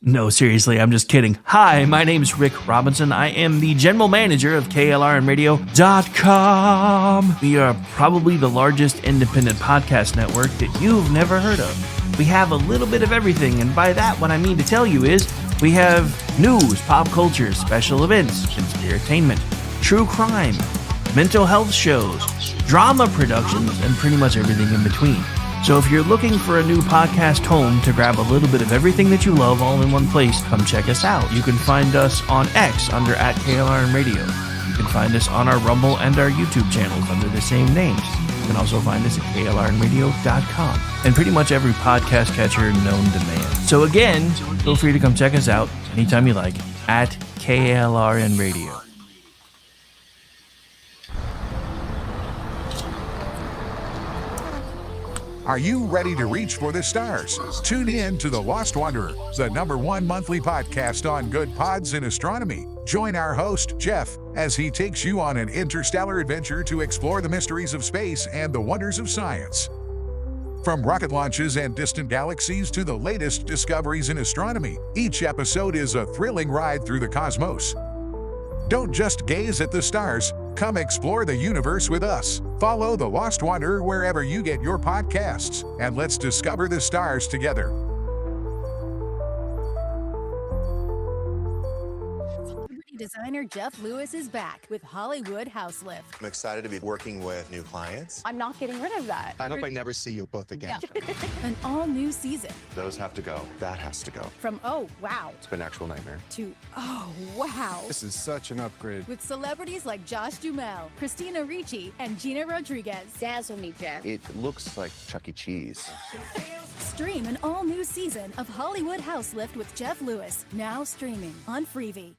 No, seriously, I'm just kidding. Hi, my name is Rick Robinson. I am the general manager of KLRNradio.com. We are probably the largest independent podcast network that you've never heard of. We have a little bit of everything, and by that, what I mean to tell you is we have news, pop culture, special events, entertainment, true crime, mental health shows, drama productions, and pretty much everything in between. So if you're looking for a new podcast home to grab a little bit of everything that you love all in one place, come check us out. You can find us on X under @KLRNradio. You can find us on our Rumble and our YouTube channels under the same names. You can also find us at KLRNradio.com and pretty much every podcast catcher known to man. So again, feel free to come check us out anytime you like at KLRNradio. Are you ready to reach for the stars? Tune in to The Lost Wanderer, the #1 monthly podcast on good pods in astronomy. Join our host, Jeff, as he takes you on an interstellar adventure to explore the mysteries of space and the wonders of science. From rocket launches and distant galaxies to the latest discoveries in astronomy, each episode is a thrilling ride through the cosmos. Don't just gaze at the stars, come explore the universe with us. Follow The Lost Wanderer wherever you get your podcasts, and let's discover the stars together. Designer Jeff Lewis is back with Hollywood House Lift. I'm excited to be working with new clients. I'm not getting rid of that. I hope I never see you both again. Yeah. An all-new season. Those have to go. That has to go. From oh, wow, It's been an actual nightmare. to oh, wow. This is such an upgrade. With celebrities like Josh Duhamel, Christina Ricci, and Gina Rodriguez. Dazzle me, Jeff. It looks like Chuck E. Cheese. Stream an all-new season of Hollywood House Lift with Jeff Lewis, now streaming on Freevee.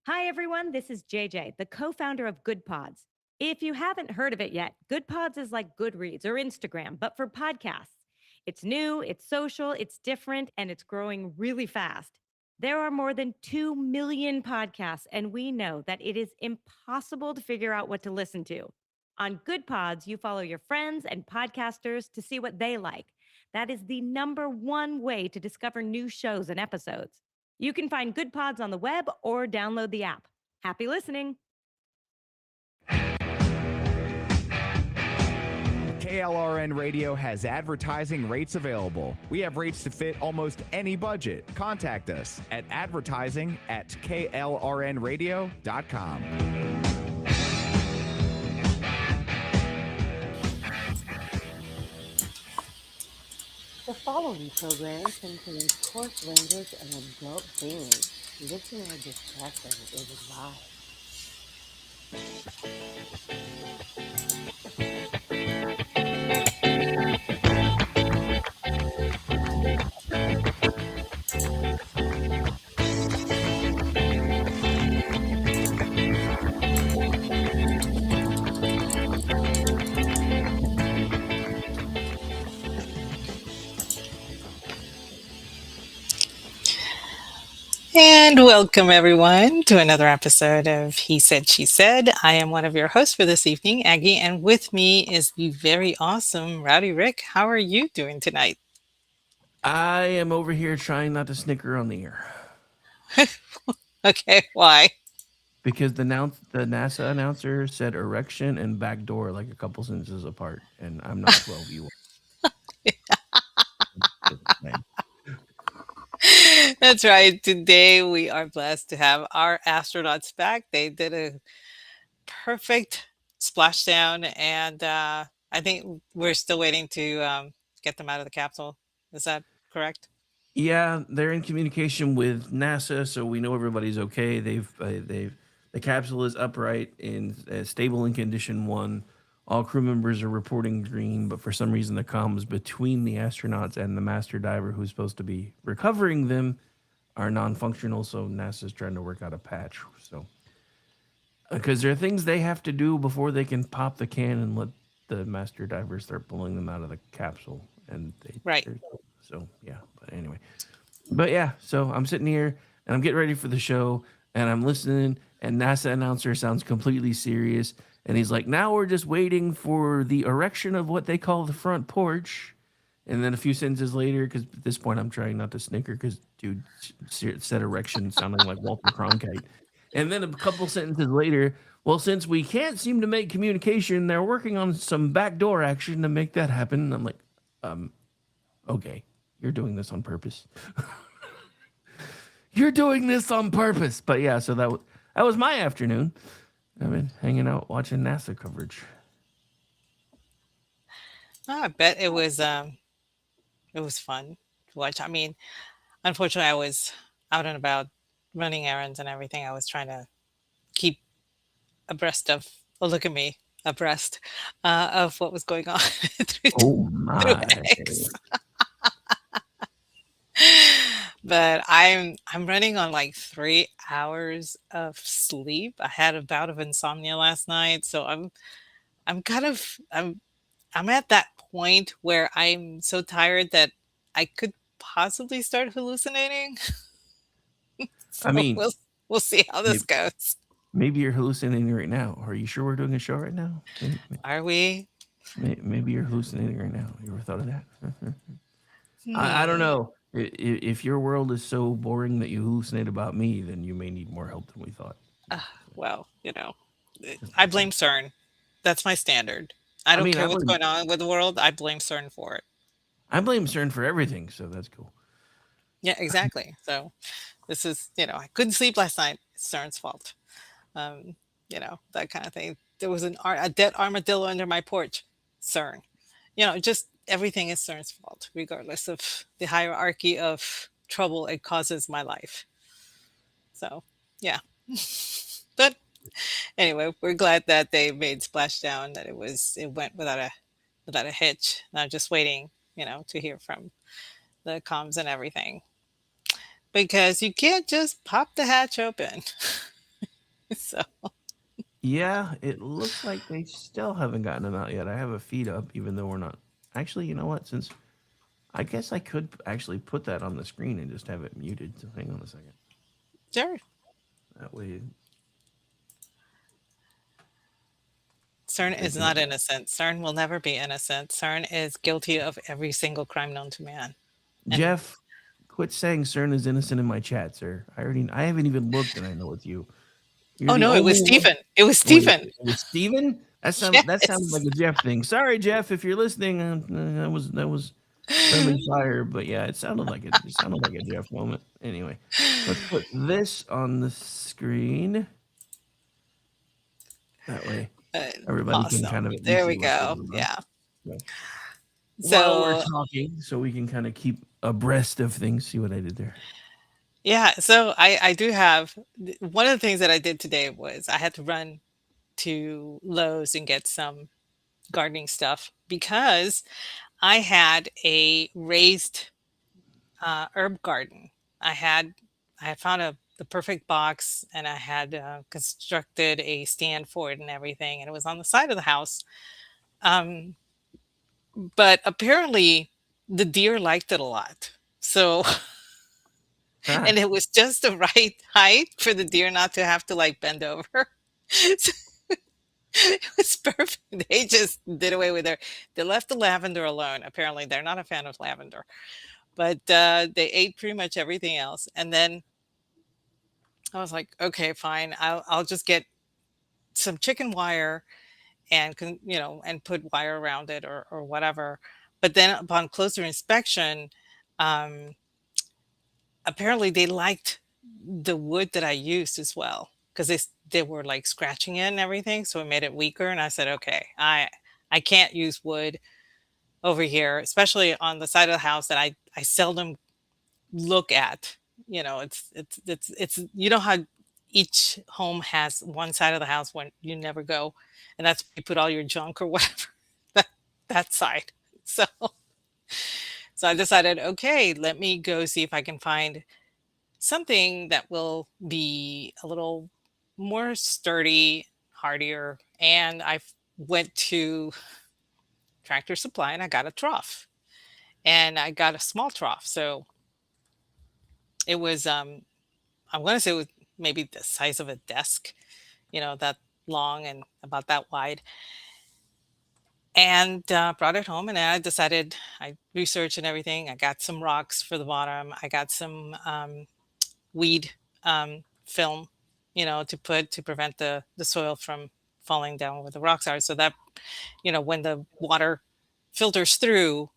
Hi, everyone. This is JJ, the co-founder of Good Pods. If you haven't heard of it yet, Good Pods is like Goodreads or Instagram, but for podcasts. It's new, it's social, it's different, and it's growing really fast. There are more than 2 million podcasts, and we know that it is impossible to figure out what to listen to. On Good Pods, you follow your friends and podcasters to see what they like. That is the #1 way to discover new shows and episodes. You can find Good Pods on the web or download the app. Happy listening. KLRN Radio has advertising rates available. We have rates to fit almost any budget. Contact us at advertising@klrnradio.com. The following program contains coarse language and adult themes. Listener discretion is advised. And welcome everyone to another episode of He Said, She Said. I am one of your hosts for this evening, Aggie, and with me is the very awesome Rowdy Rick. How are you doing tonight? I am over here trying not to snicker on the air. Okay, why? Because the NASA announcer said erection and backdoor like a couple sentences apart, and I'm not 12 you are. That's right. Today we are blessed to have our astronauts back. They did a perfect splashdown, and I think we're still waiting to get them out of the capsule. Is that correct? Yeah, they're in communication with NASA, so we know everybody's okay. The capsule is upright in stable in condition 1. All crew members are reporting green, but for some reason the comms between the astronauts and the master diver who's supposed to be recovering them are non-functional, so NASA's trying to work out a patch. So, because there are things they have to do before they can pop the can and let the master divers start pulling them out of the capsule. And right. So yeah, but anyway, so I'm sitting here and I'm getting ready for the show and I'm listening, and NASA announcer sounds completely serious. And he's like, now we're just waiting for the erection of what they call the front porch. And then a few sentences later, because at this point I'm trying not to snicker because dude said erection sounding like Walter Cronkite. And then a couple sentences later, well, since we can't seem to make communication, they're working on some backdoor action to make that happen. And I'm like, okay, you're doing this on purpose. You're doing this on purpose. But yeah, so that was my afternoon. I've been hanging out watching NASA coverage. Oh, I bet it was fun to watch. I mean, unfortunately, I was out and about running errands and everything. I was trying to keep abreast of, oh, look at me, abreast of what was going on through, Oh through my. X. But I'm running on like 3 hours of sleep. I had a bout of insomnia last night, so I'm kind of I'm at that point where I'm so tired that I could possibly start hallucinating. I So mean, we'll see how this goes. maybe you're hallucinating right now. Are you sure we're doing a show right now? Are we? Maybe you're hallucinating right now. You ever thought of that? I don't Hmm. know. If your world is so boring that you hallucinate about me, then you may need more help than we thought. Well, I blame CERN. That's my standard. I I don't mean, care what's going on with the world. I blame CERN for it. I blame CERN for everything, so that's cool. Yeah, exactly. So this is, I couldn't sleep last night. It's CERN's fault. That kind of thing. There was a dead armadillo under my porch. CERN. Just everything is CERN's fault, regardless of the hierarchy of trouble it causes my life. So, yeah. But anyway, we're glad that they made splashdown. That it went without a hitch. Now just waiting, to hear from the comms and everything, because you can't just pop the hatch open. So Yeah, it looks like they still haven't gotten them out yet. I have a feed up, even though we're not. Actually, you know what? Since I guess I could actually put that on the screen and just have it muted. So hang on a second. sure, That way, CERN I is can. not innocent. CERN will never be innocent. CERN is guilty of every single crime known to man. And Jeff, quit saying CERN is innocent in my chat, sir. I haven't even looked, and I know it's you. You're oh the no, it was only one. Stephen. It was Wait, Stephen. it was Steven? That sounded like Yes. a Jeff thing. Sorry, Jeff, if you're listening. That was friendly fire, but yeah, it sounded like a Jeff moment. Anyway, let's put this on the screen. That way, everybody can kind Awesome. of at least There see we what's go. going on. Yeah. So, while we're So talking, so we can kind of keep abreast of things. See what I did there? yeah, so I do have one of the things that I did today was I had to run to Lowe's and get some gardening stuff because I had a raised herb garden. I had I had found the perfect box, and I had constructed a stand for it and everything, and it was on the side of the house. Um, but apparently the deer liked it a lot. So Ah, and it was just the right height for the deer not to have to like bend over. So it was perfect. They just did away with their. They left the lavender alone. Apparently, they're not a fan of lavender, but they ate pretty much everything else. And then I was like, okay, fine. I'll just get some chicken wire and and put wire around it or whatever. But then upon closer inspection, um, apparently they liked the wood that I used as well, because they were like scratching it and everything, so it made it weaker. And I said, okay, I can't use wood over here, especially on the side of the house that I seldom look at. It's you know how each home has one side of the house when you never go, and that's where you put all your junk or whatever. that that side. So so I decided, okay, let me go see if I can find something that will be a little more sturdy, hardier. And went to Tractor Supply and I got a trough. And I got a small trough. So it was I'm gonna say it was maybe the size of a desk, that long and about that wide, and brought it home. And I decided, I researched and everything. I got some rocks for the bottom. I got some weed film, to put to prevent the soil from falling down where the rocks are, so that when the water filters through,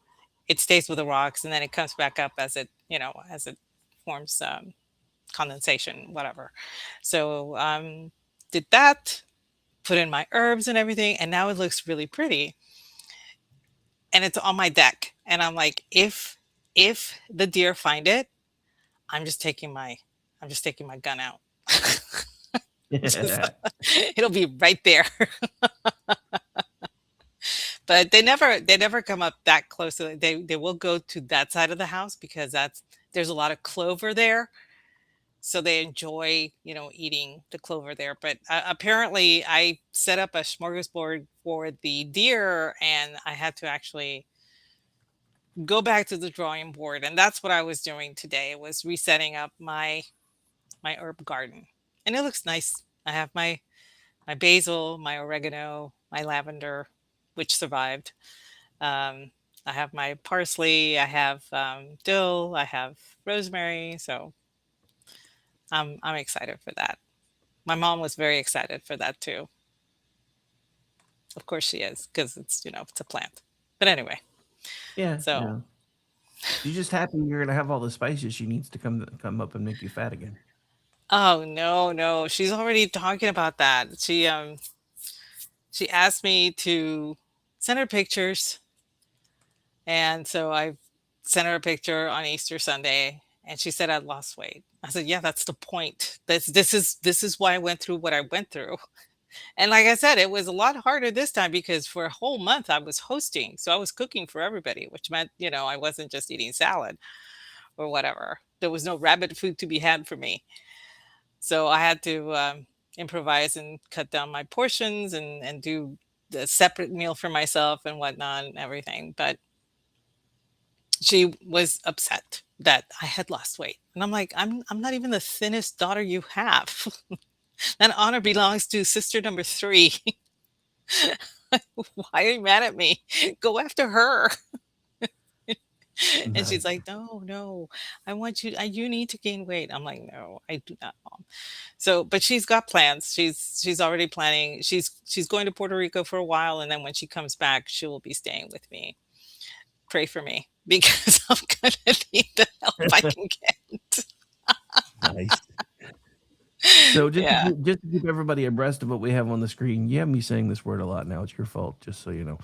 it stays with the rocks, and then it comes back up as it forms condensation, whatever. So did that, put in my herbs and everything, and now it looks really pretty. And it's on my deck, and I'm like, if the deer find it, I'm just taking my gun out. It'll be right there. But they never come up that close. They will go to that side of the house because there's a lot of clover there. So they enjoy, eating the clover there. But apparently I set up a smorgasbord for the deer, and I had to actually go back to the drawing board. And that's what I was doing today, was resetting up my herb garden. And it looks nice. I have my basil, my oregano, my lavender, which survived. I have my parsley, I have dill, I have rosemary. So I'm excited for that. My mom was very excited for that too. Of course she is, because it's a plant. But anyway, Yeah, so yeah. She's just happy you're gonna have all the spices she needs to come up and make you fat again. oh no, she's already talking about that. She asked me to send her pictures, and so I sent her a picture on Easter Sunday, and she said I'd lost weight. I said, yeah, that's the point. This is why I went through what I went through. And like I said, it was a lot harder this time because for a whole month I was hosting. So I was cooking for everybody, which meant, I wasn't just eating salad or whatever. There was no rabbit food to be had for me. So I had to improvise and cut down my portions and do the separate meal for myself and whatnot and everything. But she was upset that I had lost weight. And I'm like, I'm not even the thinnest daughter you have. That honor belongs to sister number 3. Why are you mad at me? Go after her. And she's Nice. like, no, I want you need to gain weight. I'm like, no, I do not, mom. So, but she's got plans. She's already planning. She's going to Puerto Rico for a while, and then when she comes back, she will be staying with me. Pray for me because I'm gonna need the help I can get. Nice. So just Yeah. just to keep everybody abreast of what we have on the screen, you have me saying this word a lot now. It's your fault, just so you know.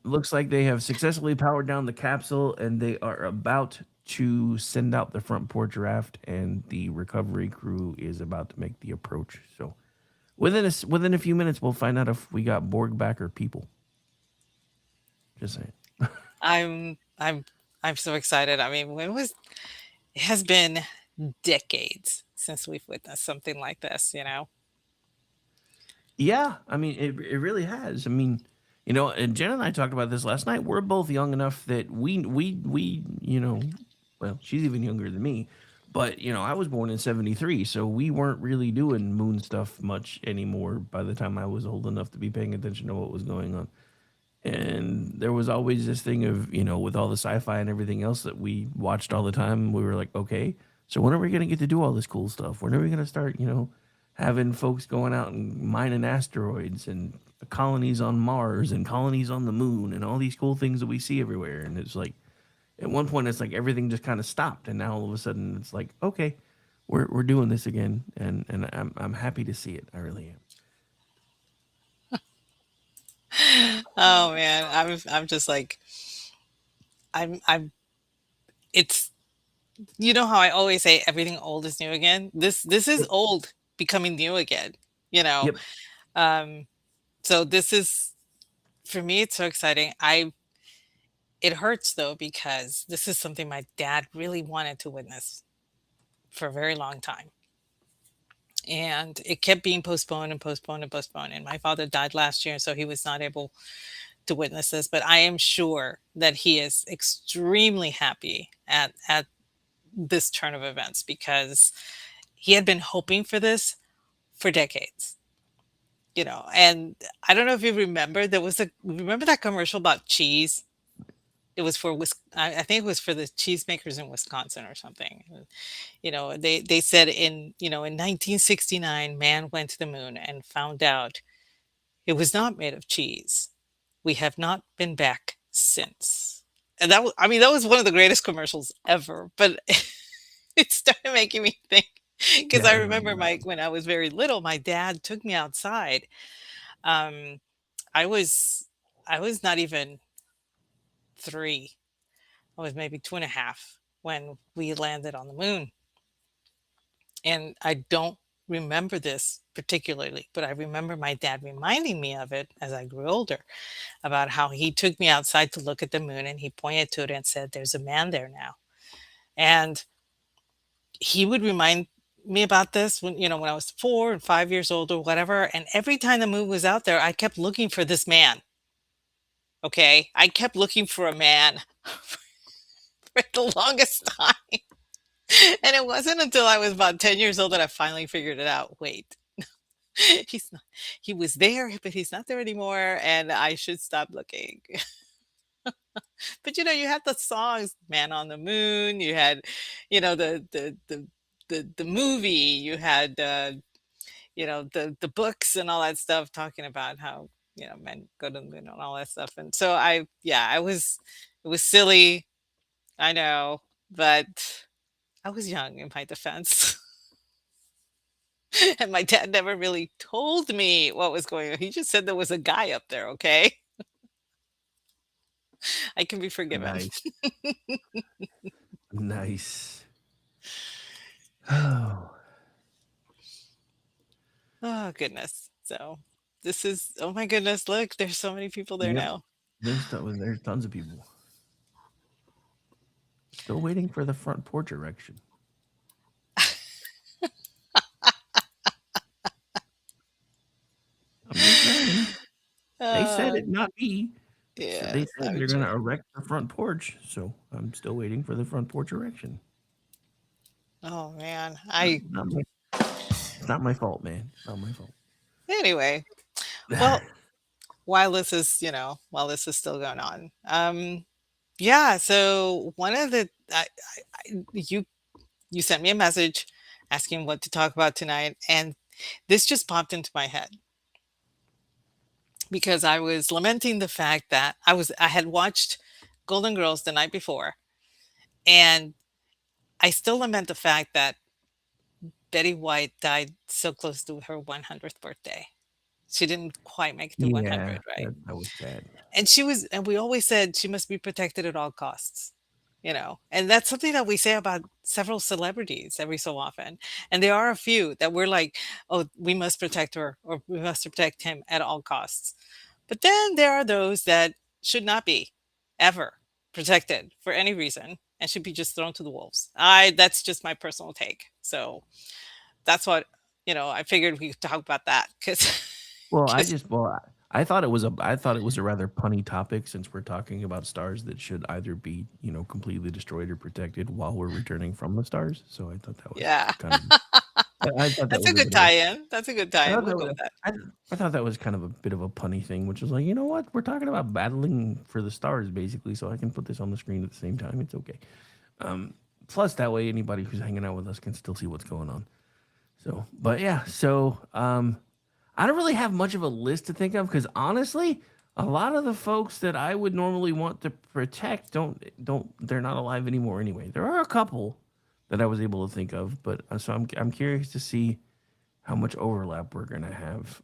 Looks like they have successfully powered down the capsule, and they are about to send out the front porch raft, and the recovery crew is about to make the approach. So within a few minutes, we'll find out if we got Borg back or people. Just saying. I'm so excited. I mean, it has been decades since we've witnessed something like this, Yeah, I mean, it really has. I mean, and Jen and I talked about this last night. We're both young enough that we well, she's even younger than me, but I was born in '73, so we weren't really doing moon stuff much anymore by the time I was old enough to be paying attention to what was going on. And there was always this thing of, with all the sci-fi and everything else that we watched all the time, we were like, okay, so when are we going to get to do all this cool stuff? When are we going to start, having folks going out and mining asteroids and colonies on Mars and colonies on the moon and all these cool things that we see everywhere? And it's like, at one point, it's like everything just kind of stopped. And now all of a sudden it's like, okay, we're doing this again. And I'm happy to see it. I really am. Oh man, I'm just like, I'm it's how I always say everything old is new again. This is Yep. old becoming new again, you know. Yep. Um so this is, for me, it's so exciting. It hurts though because this is something my dad really wanted to witness for a very long time. And it kept being postponed and postponed and postponed. And my father died last year, so he was not able to witness this. But I am sure that he is extremely happy at this turn of events because he had been hoping for this for decades. and I don't know if you remember, remember that commercial about cheese? It was for I think it was for the cheesemakers in Wisconsin or something. They said in 1969, man went to the moon and found out it was not made of cheese. We have not been back since. And that was one of the greatest commercials ever. But it started making me think, because Yeah, I I remember remember. when I was very little, my dad took me outside. Um, I was I was not even 3. I was maybe 2.5 when we landed on the moon. And I don't remember this particularly, but I remember my dad reminding me of it as I grew older, about how he took me outside to look at the moon and he pointed to it and said, "There's a man there now." And he would remind me about this when I was 4 and 5 years old or whatever. And every time the moon was out there, I kept looking for this man. Okay. I kept looking for a man for the longest time. And it wasn't until I was about 10 years old that I finally figured it out. Wait, he's not, he was there, but he's not there anymore. And I should stop looking. But you had the songs "Man on the Moon," you had, the movie, you had the books and all that stuff talking about how, men go to the moon and all that stuff. And so it was silly, I know, but I was young in my defense. And my dad never really told me what was going on. He just said there was a guy up there, okay? I can be forgiven. Nice. Nice. Oh, Oh goodness. So this is, oh my goodness, look, there's so many people there yep. now. There's tons of people. Still waiting for the front porch erection. I'm just saying. They said Uh, it, not me. yeah, They it's said not they're going true. to erect the front porch, so I'm still waiting for the front porch erection. Oh man. It's not my fault, man. It's not my fault. Anyway, well, while this is still going on. Yeah, so one of the you sent me a message asking what to talk about tonight, and this just popped into my head because I was lamenting the fact that I had watched Golden Girls the night before, and I still lament the fact that Betty White died so close to her 100th birthday. She didn't quite make it to Yeah, 100, right? that was sad. And we always said she must be protected at all costs, and that's something that we say about several celebrities every so often. And there are a few that we're like, oh, we must protect her or we must protect him at all costs. But then there are those that should not be ever protected for any reason and should be just thrown to the wolves. That's just my personal take. So that's what, I figured we could talk about that because Well, I thought it was a rather punny topic since we're talking about stars that should either be, completely destroyed or protected while we're returning from the stars. So I thought that was yeah. kind of I thought that That's a was a good bit of a tie-in. That's a good I tie-in. thought We'll that go was with that. I thought that was kind of a bit of a punny thing, which was like, you know what? We're talking about battling for the stars basically, so I can put this on the screen at the same time. It's okay. Plus that way anybody who's hanging out with us can still see what's going on. So, but yeah, I don't really have much of a list to think of because honestly, a lot of the folks that I would normally want to protect they're not alive anymore anyway. There are a couple that I was able to think of, but so I'm curious to see how much overlap we're gonna have.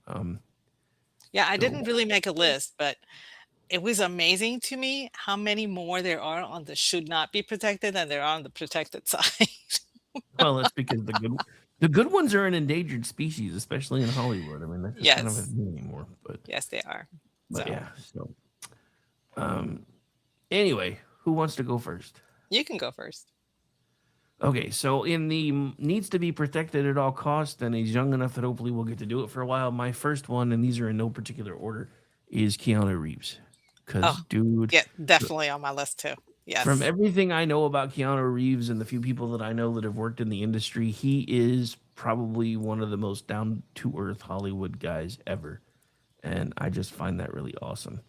Yeah, I So didn't really make a list, but it was amazing to me how many more there are on the should not be protected than there are on the protected side. well, that's because the good ones are an endangered species, especially in Hollywood. I mean, that's just kind of a Yes. thing anymore. But Yes, they are. but So yeah. So anyway, who wants to go first? you can go first. Okay, so in the needs to be protected at all costs, and he's young enough that hopefully we'll get to do it for a while. My first one, and these are in no particular order, is Keanu Reeves. Oh, Because, dude, yeah, definitely on my list too. from Yes. everything I know about Keanu Reeves and the few people that I know that have worked in the industry, he is probably one of the most down to earth Hollywood guys ever. And I just find that really awesome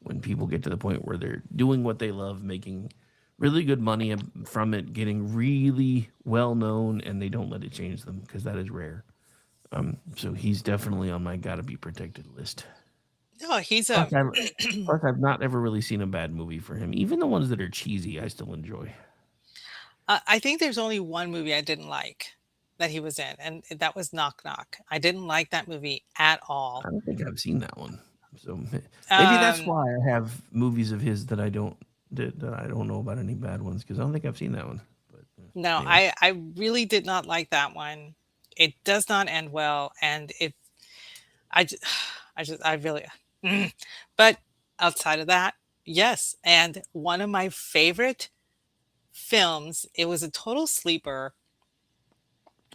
when people get to the point where they're doing what they love, making really good money from it, getting really well known, and they don't let it change them because that is rare. So he's definitely on my gotta be protected list. No, he's Plus, a I've not ever really seen a bad movie for him. Even the ones that are cheesy, I still enjoy. I think there's only one movie I didn't like that he was in, and that was Knock Knock. I didn't like that movie at all. I don't think I've seen that one. So maybe that's Um, why I have movies of his that I don't know about any bad ones because I don't think I've seen that one. But no, anyway, I really did not like that one. It does not end well, and I just, I really, mm. But outside of that, yes. And one of my favorite films, it was a total sleeper.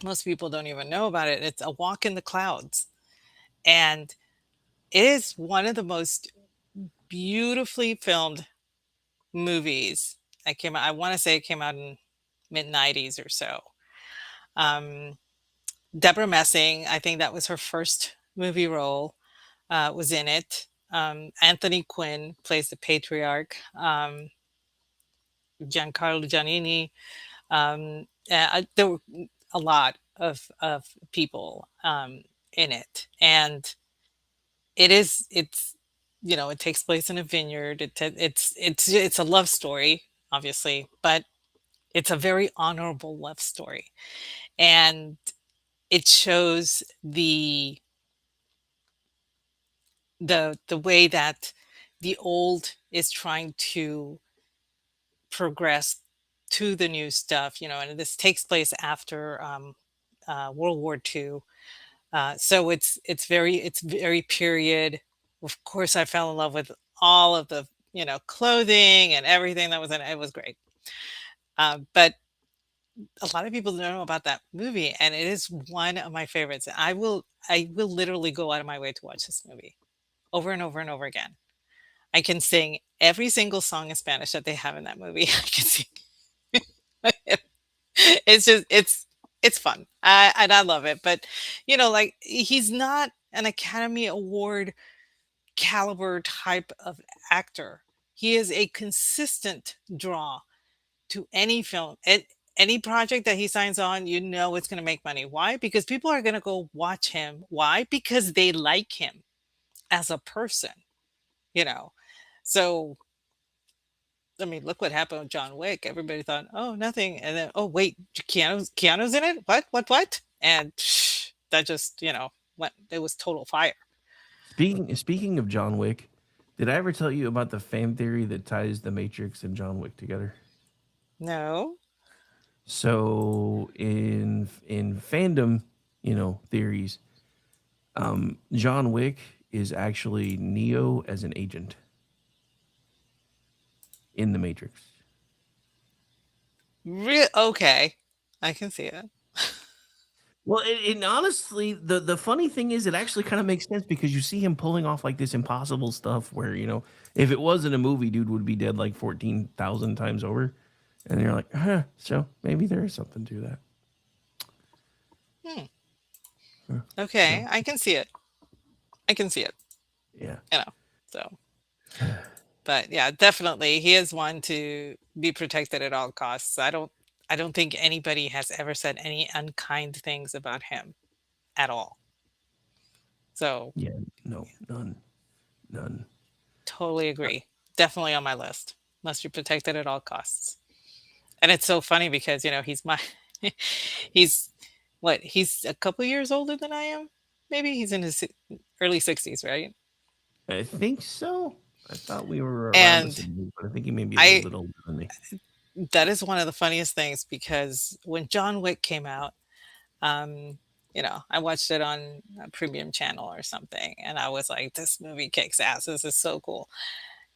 Most people don't even know about it. It's A Walk in the Clouds. And it is one of the most beautifully filmed movies that came out. I want to say it came out in mid 90s or so. Um, Deborah Messing, I think that was her first movie role, was in it. Anthony Quinn plays the patriarch. Giancarlo Giannini. There were a lot of people in it, and it's it takes place in a vineyard. It's a love story, obviously, but it's a very honorable love story, and it shows the way that the old is trying to progress to the new stuff, and this takes place after World War II. So it's very period. Of course, I fell in love with all of the clothing and everything that was in it. It was great. But a lot of people don't know about that movie, and it is one of my favorites. I will literally go out of my way to watch this movie over and over and over again. I can sing every single song in Spanish that they have in that movie. I can sing. It's fun. I love it. But like he's not an Academy Award caliber type of actor. He is a consistent draw to any film. Any project that he signs on, it's going to make money. Why? Because people are going to go watch him. Why? Because they like him as a person, you know. So I mean, look what happened with John Wick. Everybody thought, oh, nothing. And then, oh, wait, Keanu's in it? What? And that just, went, it was total fire. speaking of John Wick, did I ever tell you about the fan theory that ties The Matrix and John Wick together? No. So in fandom, theories, John Wick is actually Neo as an agent in The Matrix. Okay. I can see it. Well, and honestly, the funny thing is, it actually kind of makes sense because you see him pulling off like this impossible stuff where, if it wasn't a movie, dude would be dead like 14,000 times over. And you're like, so maybe there is something to that. Okay. I can see it. Yeah. So. But yeah, definitely he is one to be protected at all costs. I don't think anybody has ever said any unkind things about him at all. So Yeah. No, none. totally agree. Definitely on my list. Must be protected at all costs. And it's so funny because, he's he's a couple years older than I am. Maybe he's in his early 60s, right? I think so. I thought we were around the And same age, but I think he may be a I little bit older than me. that is one of the funniest things because when John Wick came out, um, I watched it on a premium channel or something, and I was like, this movie kicks ass. This is so cool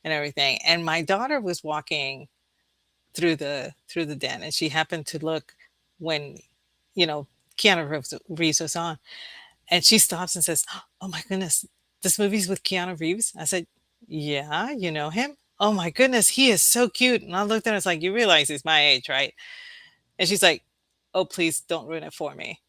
and everything. And my daughter was walking through the den, and she happened to look when, Keanu Reeves was on, and she stops and says, "Oh my goodness, this movie's with Keanu Reeves." I said, "Yeah, you know him? Oh my goodness, he is so cute." And I looked at her, I was like, "You realize he's my age, right?" And she's like, "Oh, please don't ruin it for me."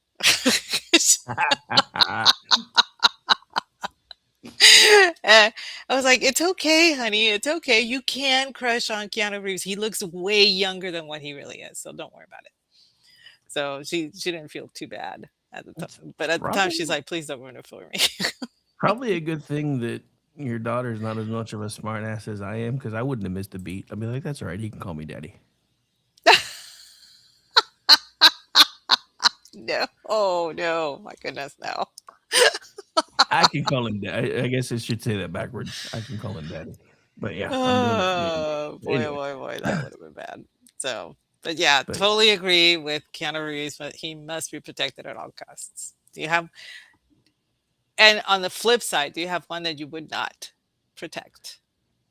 I was like, "It's okay, honey. It's okay. You can crush on Keanu Reeves. He looks way younger than what he really is, so don't worry about it." So she didn't feel too bad at the It's time, but at the time she's probably like, "Please don't ruin it for me." probably a good thing that your daughter's not as much of a smart ass as I am, because I wouldn't have missed a beat. I'd be like, that's all right. He can call me daddy. No. Oh no, my goodness, no. I can call him daddy. I guess I should say that backwards. I can call him daddy. But yeah, I'm doing it. Oh boy, oh Anyway, boy, boy, that would have been bad. So, but yeah, but totally agree with Keanu Reeves, but he must be protected at all costs. Do you have, and on the flip side, do you have one that you would not protect?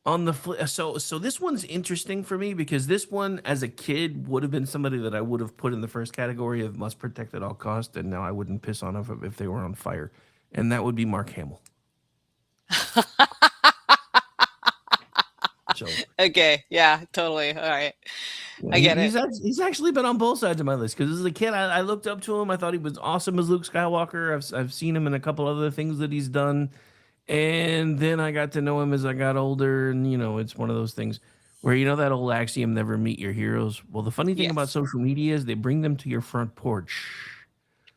on the flip, so this one's interesting for me because this one, as a kid, would have been somebody that I would have put in the first category of must protect at all cost, and now I wouldn't piss on them if they were on fire, and that would be Mark Hamill. So Okay, yeah, totally. All right. yeah, I get it. he's actually been on both sides of my list because as a kid, I looked up to him. I thought he was awesome as Luke Skywalker. I've seen him in a couple other things that he's done, and then I got to know him as I got older. And it's one of those things where that old axiom, never meet your heroes. Well, the funny thing about Yes. social media is they bring them to your front porch,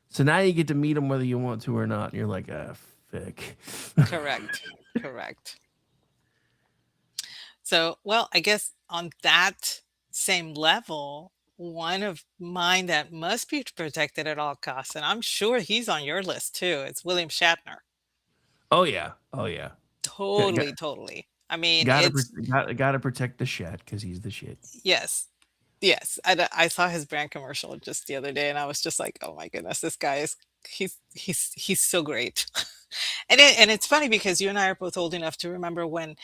so now you get to meet them whether you want to or not. And you're like, ah, fick. Correct. Correct. So, well, I guess on that same level, one of mine that must be protected at all costs, and I'm sure he's on your list too, it's William Shatner. Oh yeah, oh yeah. Totally, totally. I mean, Gotta it's gotta protect the shat because he's the shit. yes, yes. I saw his brand commercial just the other day, and I was just like, "Oh my goodness, this guy is he's so great." And it's funny because you and I are both old enough to remember when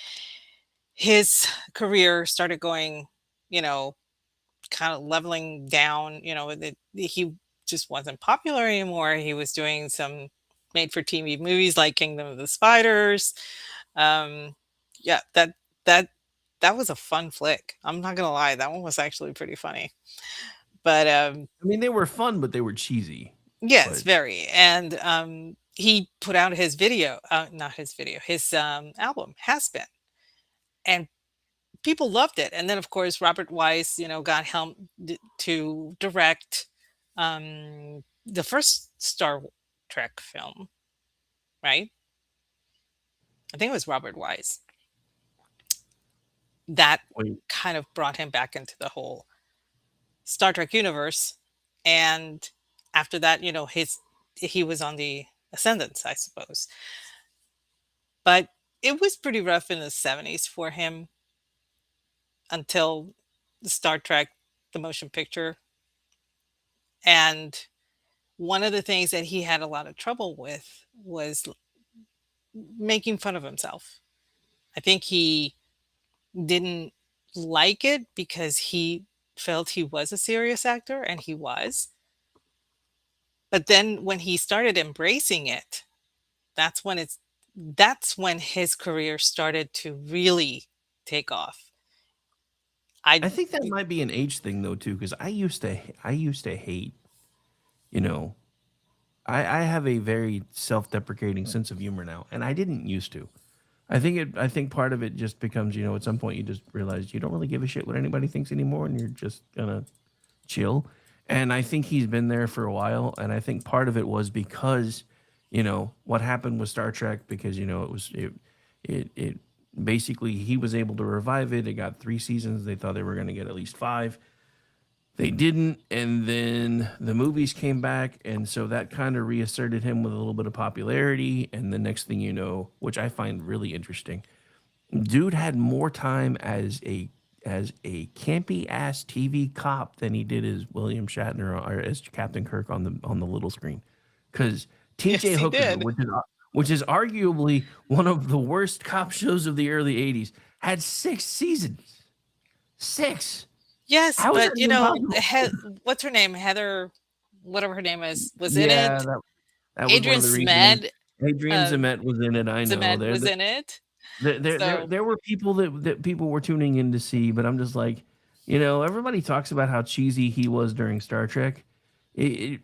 his career started going, you know, kind of leveling down. He just wasn't popular anymore. He was doing some made for TV movies like Kingdom of the Spiders. Um, yeah, that that was a fun flick. I'm not gonna lie, that one was actually pretty funny. But I mean, they were fun, but they were cheesy. yes, But very. And he put out his video, not his video, his album Has Been, and people loved it. And then of course Robert Weiss, got helm to direct the first Star Trek film, right? I think it was Robert Weiss that wait, kind of brought him back into the whole Star Trek universe. And after that, he was on the ascendance, I suppose. But it was pretty rough in the 70s for him until the Star Trek, the motion picture. And one of the things that he had a lot of trouble with was making fun of himself. I think he didn't like it because he felt he was a serious actor, and he was. But then when he started embracing it, that's when his career started to really take off. I I think that might be an age thing though too, because I used to hate, you know, I have a very self-deprecating sense of humor now, and I didn't used to. I think part of it just becomes, at some point you just realize you don't really give a shit what anybody thinks anymore, and you're just gonna chill. And I think he's been there for a while, and I think part of it was because, what happened with Star Trek, because it basically he was able to revive it. It got 3 seasons. They thought they were going to get at least 5. They didn't, and then the movies came back, and so that kind of reasserted him with a little bit of popularity. And the next thing you know, which I find really interesting, dude had more time as a campy ass TV cop than he did as William Shatner or as Captain Kirk on the little screen. Because yes, T.J. he Hooker, did. which is arguably one of the worst cop shows of the early '80s, had 6 seasons. 6. Yes, How is but that even possible? what's her name? Heather, whatever her name is, was in Yeah, it. that was one Adrian of the reasons. Smed, Adrian uh, Zemet was in it. I know. Zemed was in it. So There were people that people were tuning in to see, but I'm just like, everybody talks about how cheesy he was during Star Trek. He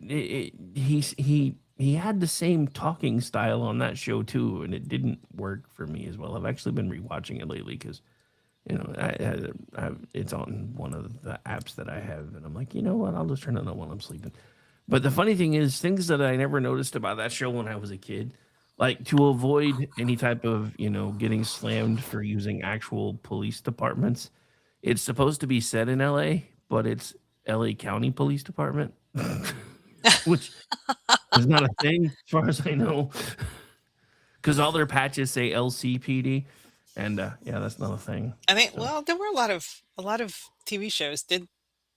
he had the same talking style on that show too, and it didn't work for me as well. I've actually been rewatching it lately because it's on one of the apps that I have, and I'm like, you know what? I'll just turn it on while I'm sleeping. But the funny thing is, things that I never noticed about that show when I was a kid, like to avoid any type of getting slammed for using actual police departments. It's supposed to be set in LA, but it's LA County Police Department, which is not a thing as far as I know, because all their patches say LCPD, and yeah, that's not a thing. I think, So well, there were a lot of TV shows did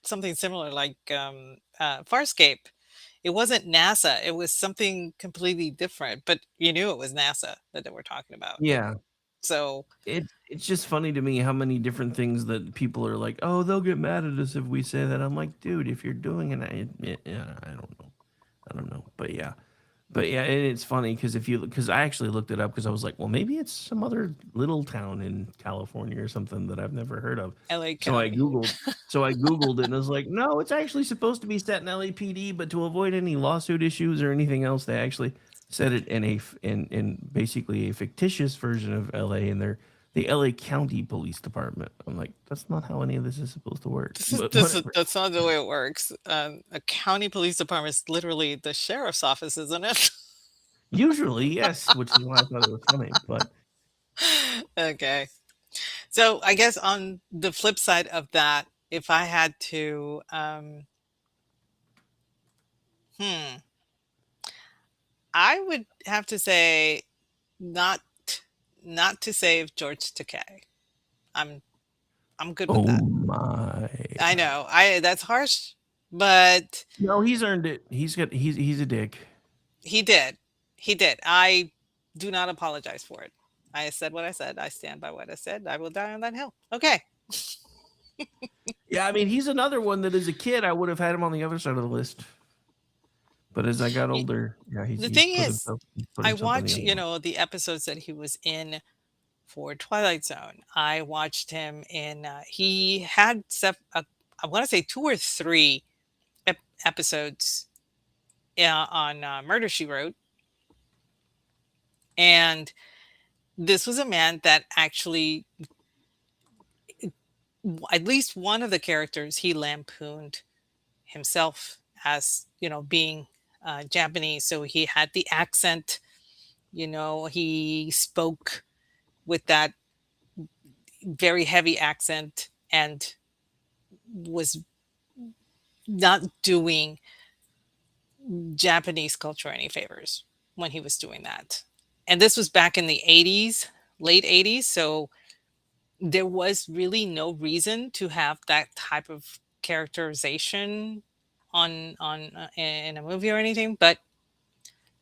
something similar, like Farscape. It wasn't NASA; it was something completely different, but you knew it was NASA that they were talking about. yeah, So it's just funny to me how many different things that people are like, oh, they'll get mad at us if we say that. I'm like, dude, if you're doing it, yeah, I don't know, but yeah. But yeah, and it's funny because I actually looked it up because I was like, well, maybe it's some other little town in California or something that I've never heard of. LA So I County. googled, so I googled it and I was like, no, it's actually supposed to be set in LAPD, but to avoid any lawsuit issues or anything else, they actually set it in basically a fictitious version of LA, and they're the LA County Police Department. I'm like, that's not how any of this is supposed to work. But whatever. That's not the way it works. A county police department is literally the sheriff's office, isn't it? Usually, yes, which is why I thought it was funny. But Okay. So I guess on the flip side of that, if I had to, hmm, I would have to say not not to save George Takei. I'm I'm good with oh that. my. I know. I That's harsh, but No, he's earned it. He's a dick. he did. He did. I do not apologize for it. I said what I said. I stand by what I said. I will die on that hill. Okay. Yeah, I mean, he's another one that as a kid I would have had him on the other side of the list. But as I got Y- older, yeah, The thing is, he's put I himself in the watch, other one. the episodes that he was in for Twilight Zone. I watched him in, he had, I want to say two or three episodes on Murder She Wrote. And this was a man that actually, at least one of the characters, he lampooned himself as, being Japanese. So he had the accent, he spoke with that very heavy accent and was not doing Japanese culture any favors when he was doing that. And this was back in the 80s, late 80s. So there was really no reason to have that type of characterization in a movie or anything, but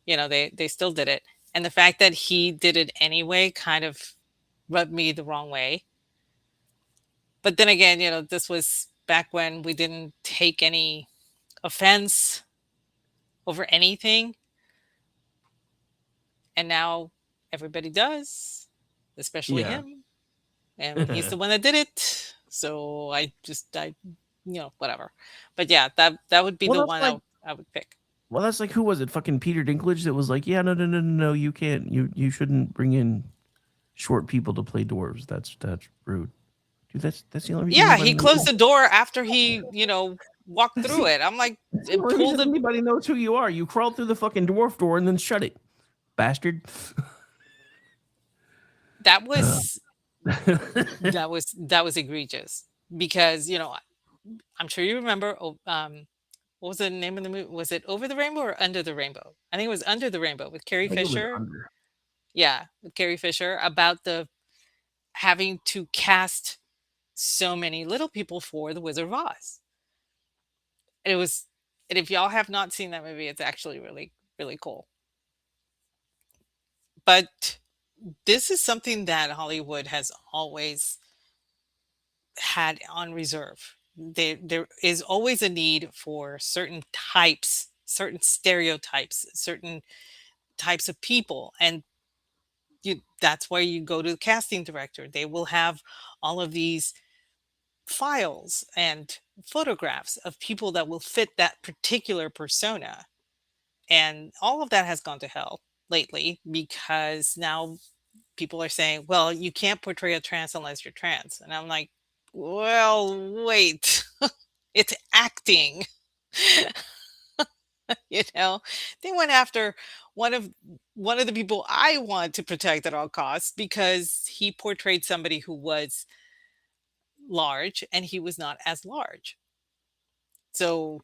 they still did it. And the fact that he did it anyway kind of rubbed me the wrong way. But then again, this was back when we didn't take any offense over anything, and now everybody does, especially Yeah. him, and he's the one that did it. So whatever. But yeah, that would be Well, the that's one like I would pick. well, that's like who was it? Fucking Peter Dinklage that was like, yeah, no, you can't, you shouldn't bring in short people to play dwarves. That's rude, dude. That's the only reason Yeah, anybody he knows. closed the door after he, walked That's through the, it. I'm like, that's the it only pulled reason the anybody knows who you are. You crawled through the fucking dwarf door and then shut it, bastard. that was that was egregious because I'm sure you remember. What was the name of the movie? Was it Over the Rainbow or Under the Rainbow? I think it was Under the Rainbow with Carrie I think it was Fisher. under. Yeah, with Carrie Fisher, about the having to cast so many little people for the Wizard of Oz. And it was, and if y'all have not seen that movie, it's actually really, really cool. But this is something that Hollywood has always had on reserve. There is always a need for certain types, certain stereotypes, certain types of people, and that's why you go to the casting director. They will have all of these files and photographs of people that will fit that particular persona. And all of that has gone to hell lately because now people are saying, well, you can't portray a trans unless you're trans. And I'm like, well, wait, it's acting. you know, they went after one of one of the people I want to protect at all costs because he portrayed somebody who was large and he was not as large. So,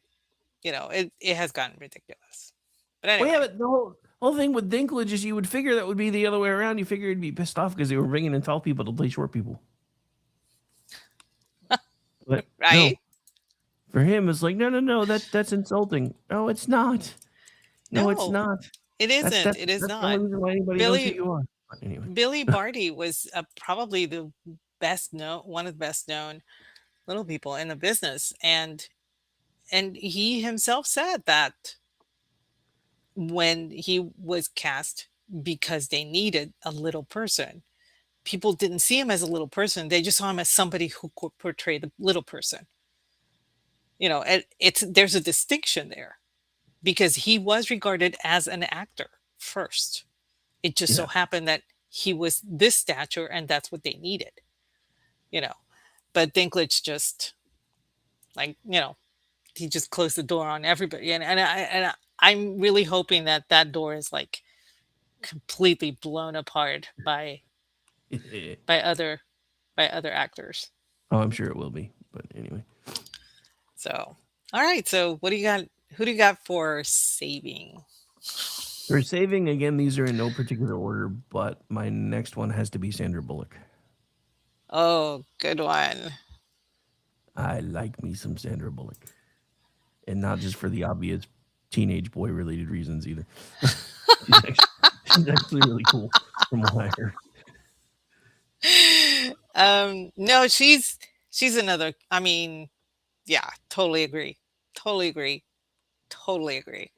it has gotten ridiculous. But Well, yeah, anyway, but the whole thing with Dinklage is you would figure that would be the other way around. You figure he'd be pissed off because they were bringing in tall people to play short people. But no, right? for him, it's like, no, that's insulting. No, it's not. No, it's No, not. it That's isn't. that's It is that's the only not. reason why anybody knows who Billy you are. But anyway, Billy Barty was probably the one of the best known little people in the business, and he himself said that when he was cast because they needed a little person, people didn't see him as a little person. They just saw him as somebody who could portray the little person. And it's there's a distinction there because he was regarded as an actor first. It just so yeah. happened that he was this stature and that's what they needed, you know. But Dinklage just like, he just closed the door on everybody. I'm really hoping that that door is like completely blown apart by other by other actors. Oh, I'm sure it will be. But anyway, So, all right. So, what do you got? Who do you got for saving? for saving again, these are in no particular order, but my next one has to be Sandra Bullock. Oh, good one. I like me some Sandra Bullock, and not just for the obvious teenage boy related reasons either. she's actually really cool from what I heard. No, she's another. I mean, yeah, totally agree. Totally agree. Totally agree.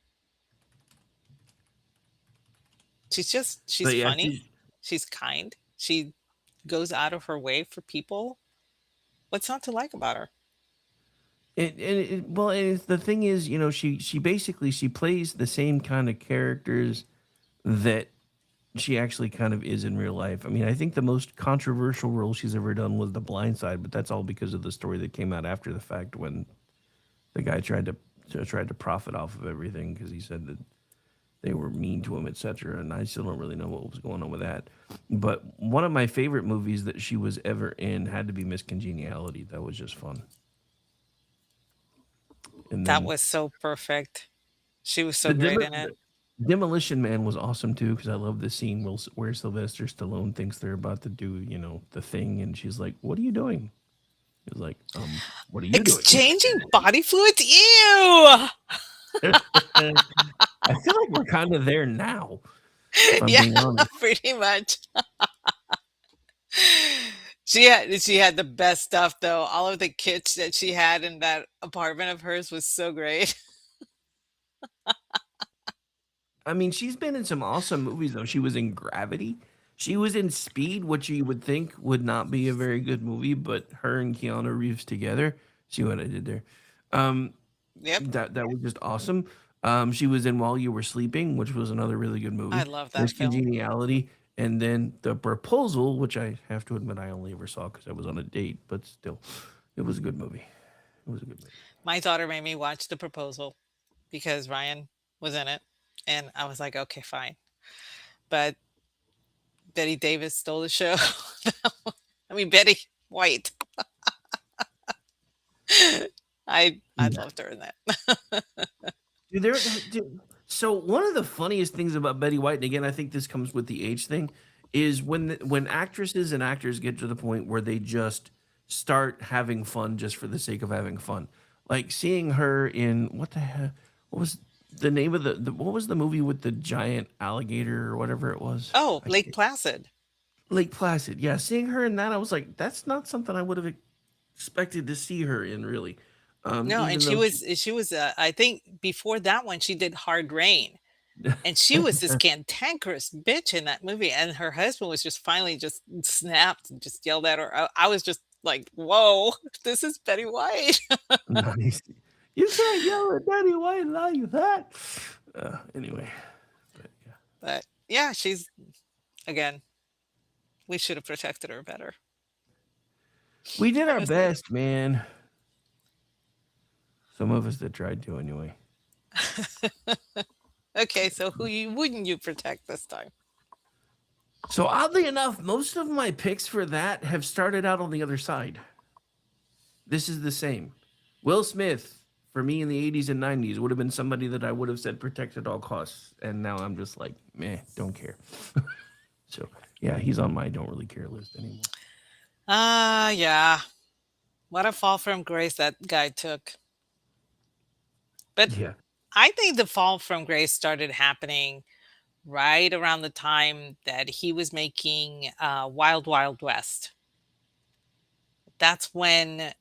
She's But yeah, funny. She's kind. She goes out of her way for people. What's not to like about her? well, the thing is, she basically she plays the same kind of characters that she actually kind of is in real life. I mean, I think the most controversial role she's ever done was The Blind Side, but that's all because of the story that came out after the fact when the guy tried to profit off of everything because he said that they were mean to him, etc. And I still don't really know what was going on with that. But one of my favorite movies that she was ever in had to be Miss Congeniality. That was just fun. And That then was so perfect. She was so great in it. Demolition Man was awesome too because I love the scene where Sylvester Stallone thinks they're about to do, the thing, and she's like, "What are you doing?" He's like, "What are you doing?" Exchanging body fluids? Ew. I feel like we're kind of there now. If I'm Yeah, being honest. pretty much. She had the best stuff though. All of the kits that she had in that apartment of hers was so great. I mean, she's been in some awesome movies though. She was in Gravity. She was in Speed, which you would think would not be a very good movie, but her and Keanu Reeves together. See what I did there? Um, Yep. that was just awesome. She was in While You Were Sleeping, which was another really good movie. I love that Miss film. Congeniality, and then The Proposal, which I have to admit I only ever saw because I was on a date, but still, it was a good movie. It was a good movie. My daughter made me watch The Proposal because Ryan was in it. And I was like, okay, fine. But Betty Davis stole the show. I mean, Betty White. I Yeah. loved her in that. So one of the funniest things about Betty White, and again, I think this comes with the age thing, is when actresses and actors get to the point where they just start having fun just for the sake of having fun. Like seeing her in what the hell? What was the name of what was the movie with the giant alligator or whatever it was? Oh, Lake Placid. Lake Placid. Yeah, seeing her in that, I was like, that's not something I would have expected to see her in, really. No, and Even she though was I think before that one she did Hard Rain. And she was this cantankerous bitch in that movie. And her husband was just finally just snapped and just yelled at her. I was just like, whoa, this is Betty White. nice. You can't yell at Betty White like that. Anyway, but yeah. But yeah, she's again. We should have protected her better. We did our Honestly. best, man. Some of us that tried to, anyway. Okay, so wouldn't you protect this time? So oddly enough, most of my picks for that have started out on the other side. This is the same. Will Smith, for me in the 80s and 90s, would have been somebody that I would have said protect at all costs. And now I'm just like, meh, don't care. So, yeah, he's on my don't really care list anymore. Yeah. What a fall from grace that guy took. But Yeah. I think the fall from grace started happening right around the time that he was making Wild Wild West. That's when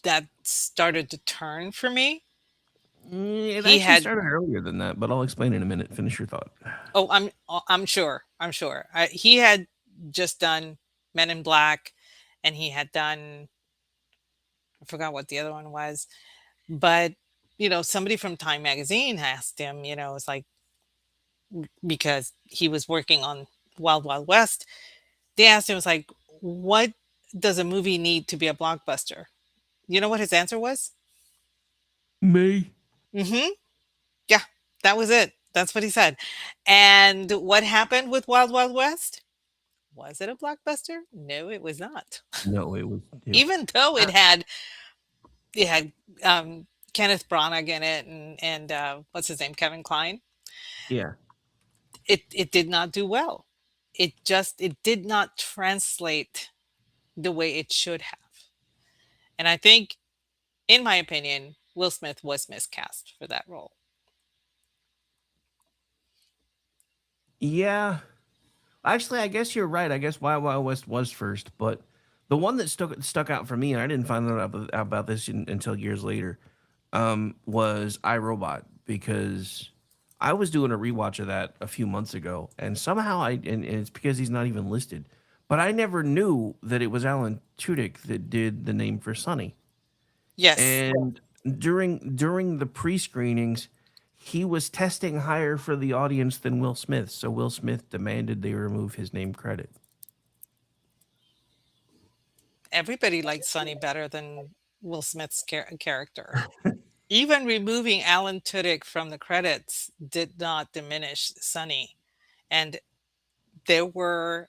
that started to turn for me. It He actually had started earlier than that, but I'll explain in a minute. Finish your thought. oh, I'm sure. I'm sure. He had just done Men in Black, and he had done I forgot what the other one was, but somebody from Time Magazine asked him. It's like because he was working on Wild Wild West. They asked him, it's like, what does a movie need to be a blockbuster? You know what his answer was? Me. Mm-hmm. Yeah, that was it. That's what he said. And what happened with Wild Wild West? Was it a blockbuster? No, it was not. No, it was. Even though it had Kenneth Branagh in it and what's his name, Kevin Kline. Yeah. It did not do well. It did not translate the way it should have. And I think, in my opinion, Will Smith was miscast for that role. Yeah. Actually, I guess you're right. I guess Wild Wild West was first, but the one that stuck out for me, and I didn't find out about this until years later, was iRobot, because I was doing a rewatch of that a few months ago, and somehow and it's because he's not even listed, but I never knew that it was Alan Tudyk that did the name for Sonny. Yes. And during the pre-screenings, he was testing higher for the audience than Will Smith, so Will Smith demanded they remove his name credit. Everybody liked Sonny better than Will Smith's character. Even removing Alan Tudyk from the credits did not diminish Sonny. And there were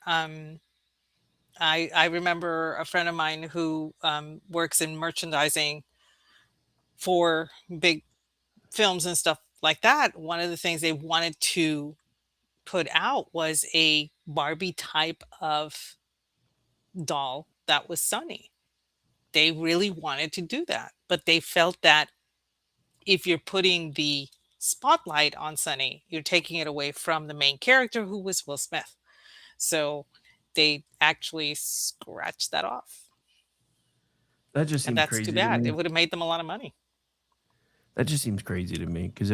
I remember a friend of mine who works in merchandising for big films and stuff like that. One of the things they wanted to put out was a Barbie type of doll that was Sonny. They really wanted to do that, but they felt that if you're putting the spotlight on Sonny, you're taking it away from the main character, who was Will Smith. So they actually scratched that off. That just And seems that's crazy too to bad. me. It would have made them a lot of money. That just seems crazy to me because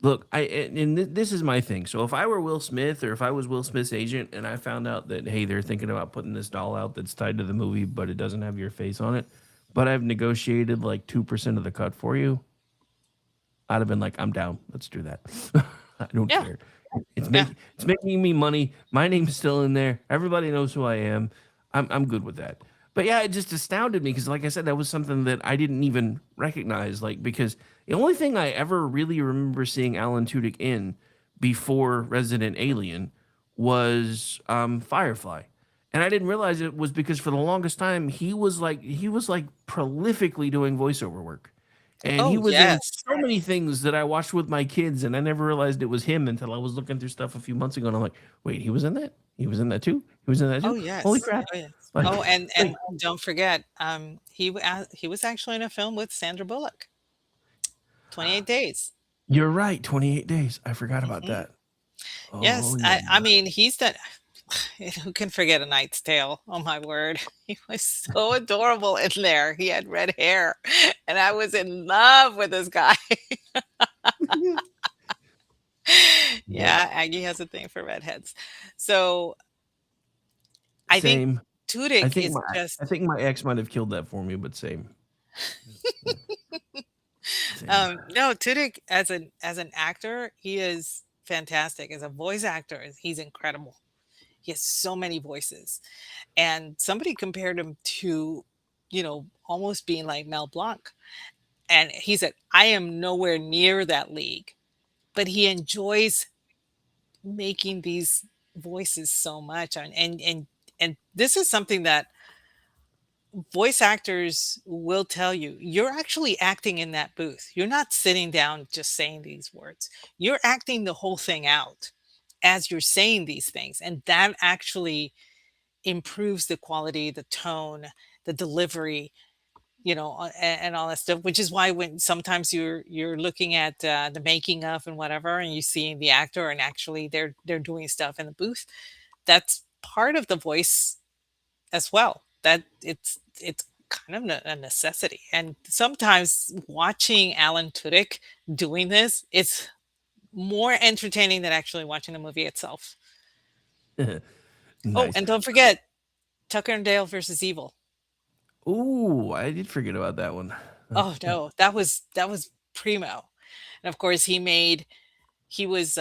look, this is my thing. So if I were Will Smith, or if I was Will Smith's agent, and I found out that, hey, they're thinking about putting this doll out that's tied to the movie, but it doesn't have your face on it, but I've negotiated like 2% of the cut for you, I'd have been like, I'm down. Let's do that. I don't Yeah. care. It's Yeah. it's making me money. My name's still in there. Everybody knows who I am. I'm good with that. But yeah, it just astounded me because, like I said, that was something that I didn't even recognize. Like, because the only thing I ever really remember seeing Alan Tudyk in before Resident Alien was Firefly, and I didn't realize it was because for the longest time he was like prolifically doing voiceover work, and he Oh, was in yes. so many things that I watched with my kids, and I never realized it was him until I was looking through stuff a few months ago, and I'm like, wait, he was in that? He was in that too? He was in that too? Oh, yes. Holy crap! Oh, yes. Like, Oh, and like, don't forget, he was actually in a film with Sandra Bullock, 28 Days. you're right. 28 days. I forgot about Mhm. that. Yes, Oh yeah. I mean, he's done. Who can forget A Knight's Tale? Oh my word, he was so adorable in there. He had red hair, and I was in love with this guy. Yeah, Aggie has a thing for redheads. So I think Same. Tudyk is just I think my ex might have killed that for me, but same. Same. same. No, Tudyk as an actor, he is fantastic. As a voice actor, he's incredible. He has so many voices. And somebody compared him to, almost being like Mel Blanc. And he said, I am nowhere near that league, but he enjoys making these voices so much. And this is something that voice actors will tell you. You're actually acting in that booth. You're not sitting down just saying these words. You're acting the whole thing out as you're saying these things. And that actually improves the quality, the tone, the delivery, and all that stuff. Which is why when sometimes you're looking at the making of and whatever, and you see the actor, and actually they're doing stuff in the booth. That's part of the voice as well. That it's kind of a necessity. And sometimes watching Alan Tudyk doing this, it's more entertaining than actually watching the movie itself. Oh, Nice. and don't forget Tucker and Dale versus Evil. Ooh, I did forget about that one. Oh no, that was primo. And of course he was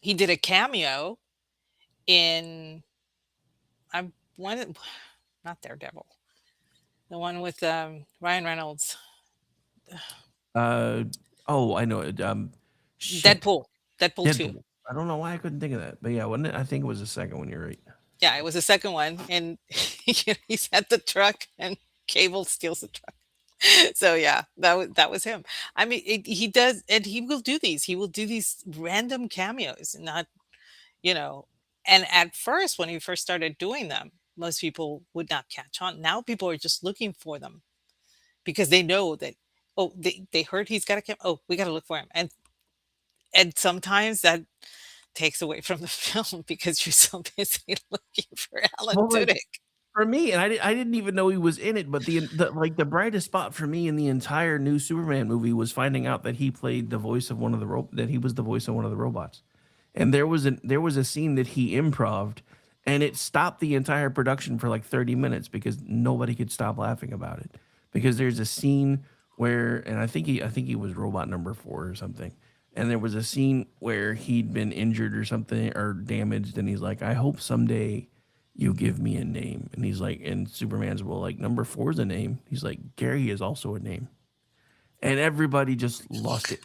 he did a cameo in I'm one not Daredevil. The one with Ryan Reynolds. Oh, I know it. Shit. Deadpool. Deadpool 2. Deadpool. I don't know why I couldn't think of that, but yeah, wasn't it? I think it was the second one. You're right. Yeah, it was the second one, and he's at the truck, and Cable steals the truck. So yeah, that was him. I mean, he does, and he will do these. He will do these random cameos, not And at first, when he first started doing them, most people would not catch on. Now people are just looking for them because they know that. Oh, they heard he's got a cameo. Oh, we got to look for him, and sometimes that takes away from the film because you're so busy looking for Alan Well, Tudyk. For me, and I didn't even know he was in it, but the brightest spot for me in the entire new Superman movie was finding out that he played the voice of one of that he was the voice of one of the robots. And there was a scene that he improved, and it stopped the entire production for like 30 minutes because nobody could stop laughing about it. Because there's a scene where, and I think he was robot number 4 or something. And there was a scene where he'd been injured or something or damaged, and he's like, I hope someday you give me a name. And he's like, and Superman's, well, like, number 4 is a name. He's like, Gary is also a name. And everybody just lost it.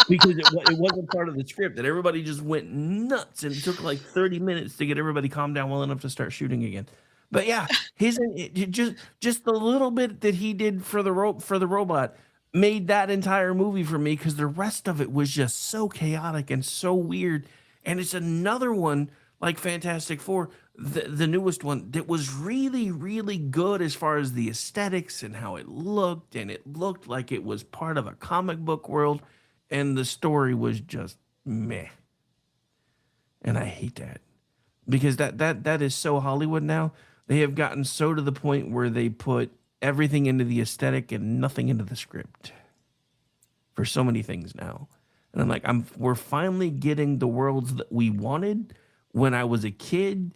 Because it wasn't part of the script, and everybody just went nuts, and it took like 30 minutes to get everybody calmed down well enough to start shooting again. But yeah, just the little bit that he did for the robot made that entire movie for me, because the rest of it was just so chaotic and so weird. And it's another one like Fantastic Four, the newest one, that was really, really good as far as the aesthetics and how it looked, and it looked like it was part of a comic book world. And the story was just meh. And I hate that. Because that is so Hollywood now. They have gotten so to the point where they put everything into the aesthetic and nothing into the script. For so many things now. And I'm like, we're finally getting the worlds that we wanted when I was a kid.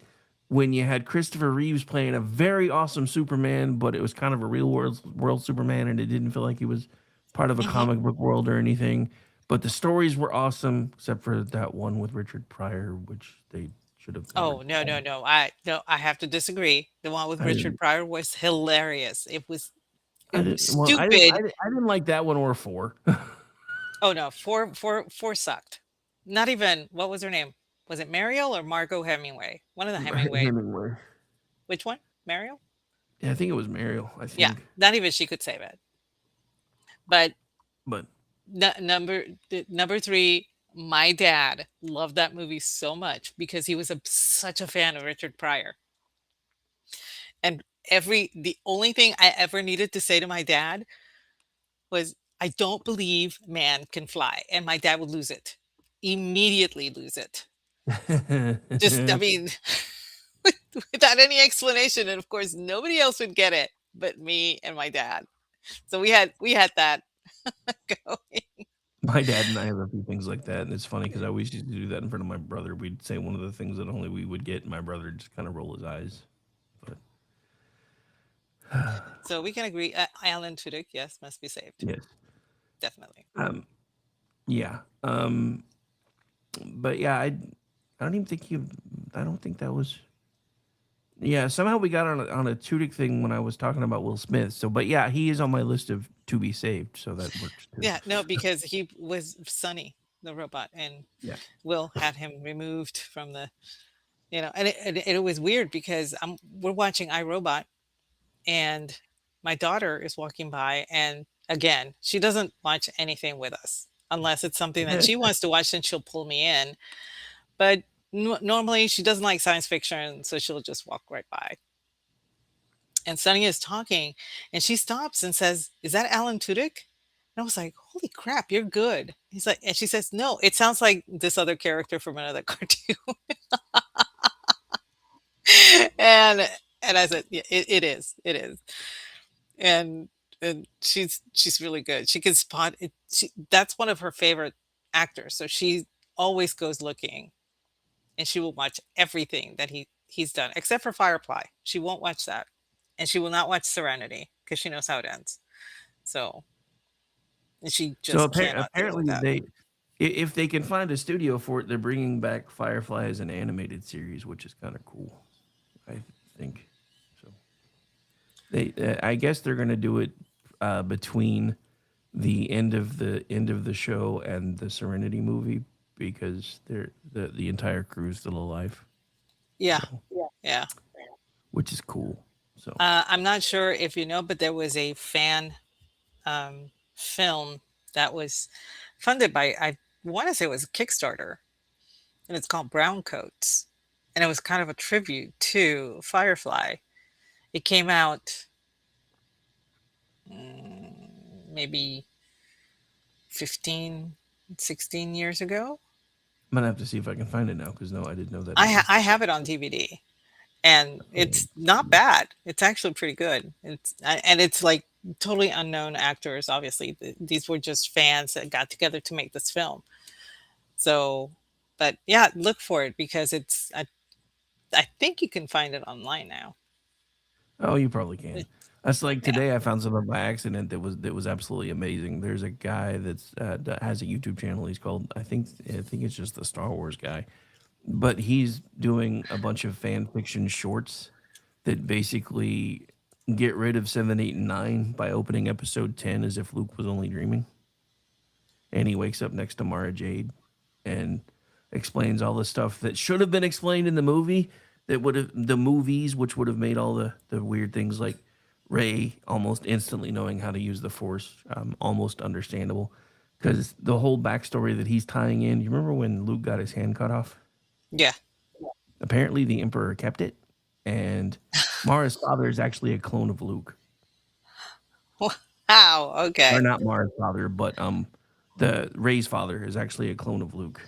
When you had Christopher Reeves playing a very awesome Superman, but it was kind of a real world Superman, and it didn't feel like he was part of a comic book world or anything. But the stories were awesome, except for that one with Richard Pryor, which they should have. Oh no! I have to disagree. The one with Richard Pryor was hilarious. It was stupid. I didn't like that one or 4. Oh no, 4 sucked. Not even. What was her name? Was it Mariel or Margot Hemingway? One of the Hemingway. Which one? Mariel? Yeah, I think it was Mariel. I think. Yeah, not even she could save it. But number 3, my dad loved that movie so much because he was such a fan of Richard Pryor. And the only thing I ever needed to say to my dad was, I don't believe man can fly. And my dad would lose it. Immediately lose it. Just, I mean, without any explanation. And of course, nobody else would get it but me and my dad. So we had that going. My dad and I have a few things like that, and it's funny because I always used to do that in front of my brother. We'd say one of the things that only we would get, and my brother just kind of roll his eyes. But So we can agree. Alan Tudyk, yes, must be saved. Yes. Definitely. Um. Yeah. But yeah, I don't even think you. I don't think that was. Yeah. Somehow we got on a Tudyk thing when I was talking about Will Smith. So, but yeah, he is on my list of to be saved. So that works too. Yeah, no, because he was Sonny, the robot, and Yeah. Will had him removed from the, and it was weird because we're watching iRobot, and my daughter is walking by, and again, she doesn't watch anything with us unless it's something that she wants to watch, and she'll pull me in. But normally, she doesn't like science fiction, so she'll just walk right by. And Sonny is talking, and she stops and says, "Is that Alan Tudyk?" And I was like, "Holy crap, you're good." He's like, and she says, "No, it sounds like this other character from another cartoon." and and I said, "Yeah, it is." And she's really good. She can spot it. That's one of her favorite actors. So she always goes looking, and she will watch everything that he's done except for Firefly. She won't watch that, and she will not watch Serenity because she knows how it ends. So, and she So just cannot deal with apparently that. if they can find a studio for it, they're bringing back Firefly as an animated series, which is kind of cool. I think so. I guess they're going to do it between the end of the show and the Serenity movie because the entire crew's still alive, Yeah, yeah. which is cool. So I'm not sure if you know, but there was a fan film that was funded by, I want to say it was a Kickstarter, and it's called Brown Coats, and it was kind of a tribute to Firefly. It came out maybe 15, 16 years ago. I'm gonna have to see if I can find it now because no, I didn't know that. I have it on DVD, and it's not bad. It's actually pretty good. And it's like totally unknown actors. Obviously, these were just fans that got together to make this film. So, but yeah, look for it because I think you can find it online now. Oh, you probably can. It- That's like yeah. today. I found something by accident that was absolutely amazing. There's a guy that has a YouTube channel. He's called I think it's just the Star Wars guy, but he's doing a bunch of fan fiction shorts that basically get rid of 7, 8, and 9 by opening episode 10 as if Luke was only dreaming, and he wakes up next to Mara Jade and explains all the stuff that should have been explained in the movie that would have the movies which would have made all the weird things like Ray almost instantly knowing how to use the Force almost understandable because the whole backstory that he's tying in. You remember when Luke got his hand cut off? Yeah. Apparently, the Emperor kept it, and Mara's father is actually a clone of Luke. Wow. Okay. Or not Mara's father, but the Ray's father is actually a clone of Luke.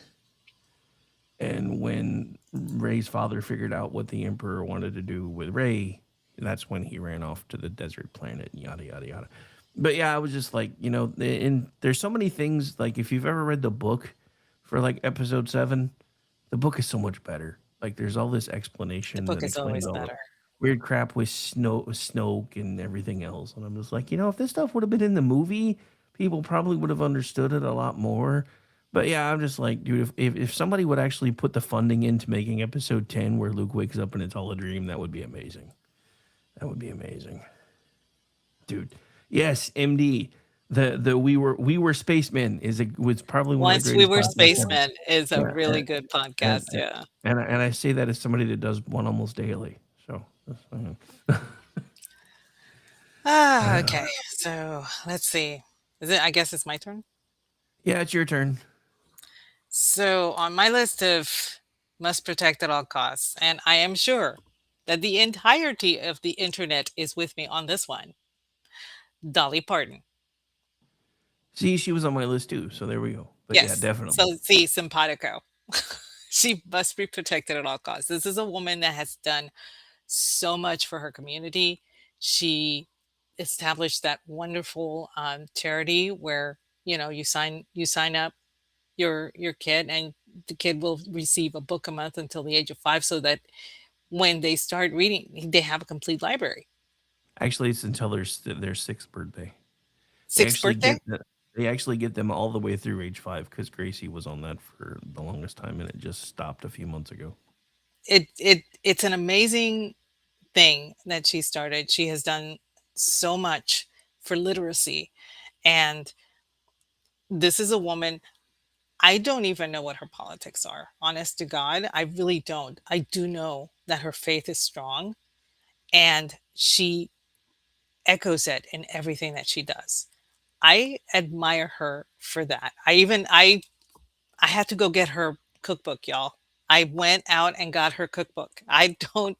And when Ray's father figured out what the Emperor wanted to do with Ray, that's when he ran off to the desert planet, yada yada yada. But yeah, I was just like, and there's so many things. Like if you've ever read the book for like episode 7, the book is so much better. Like there's all this The explanation book that is explains always all the better. weird crap with Snoke and everything else. And I'm just like, if this stuff would have been in the movie, people probably would have understood it a lot more. But yeah, I'm just like, dude, if somebody would actually put the funding into making episode 10 where Luke wakes up and it's all a dream, that would be amazing. That would be amazing. Dude. Yes, MD. The we were spacemen was probably one of the Once We greatest Were podcasts ever. Spacemen is a Yeah, really good podcast. and, Yeah. and I say that as somebody that does one almost daily. So Okay. So let's see. I guess it's my turn. yeah, it's your turn. So on my list of must protect at all costs, and I am sure that the entirety of the internet is with me on this one, Dolly Parton. See, she was on my list too. So there we go. But yeah, Yes. definitely. So see, simpatico. She must be protected at all costs. This is a woman that has done so much for her community. She established that wonderful charity where you sign up your kid, and the kid will receive a book a month until the age of 5, so that when they start reading, they have a complete library. Actually, it's until their sixth birthday. They Sixth actually birthday? get the, they actually get them all the way through age 5 because Gracie was on that for the longest time, and it just stopped a few months ago. It's an amazing thing that she started. She has done so much for literacy, and this is a woman. I don't even know what her politics are. Honest to God, I really don't. I do know that her faith is strong, and she echoes it in everything that she does. I admire her for that. I had to go get her cookbook, y'all. I went out and got her cookbook. I don't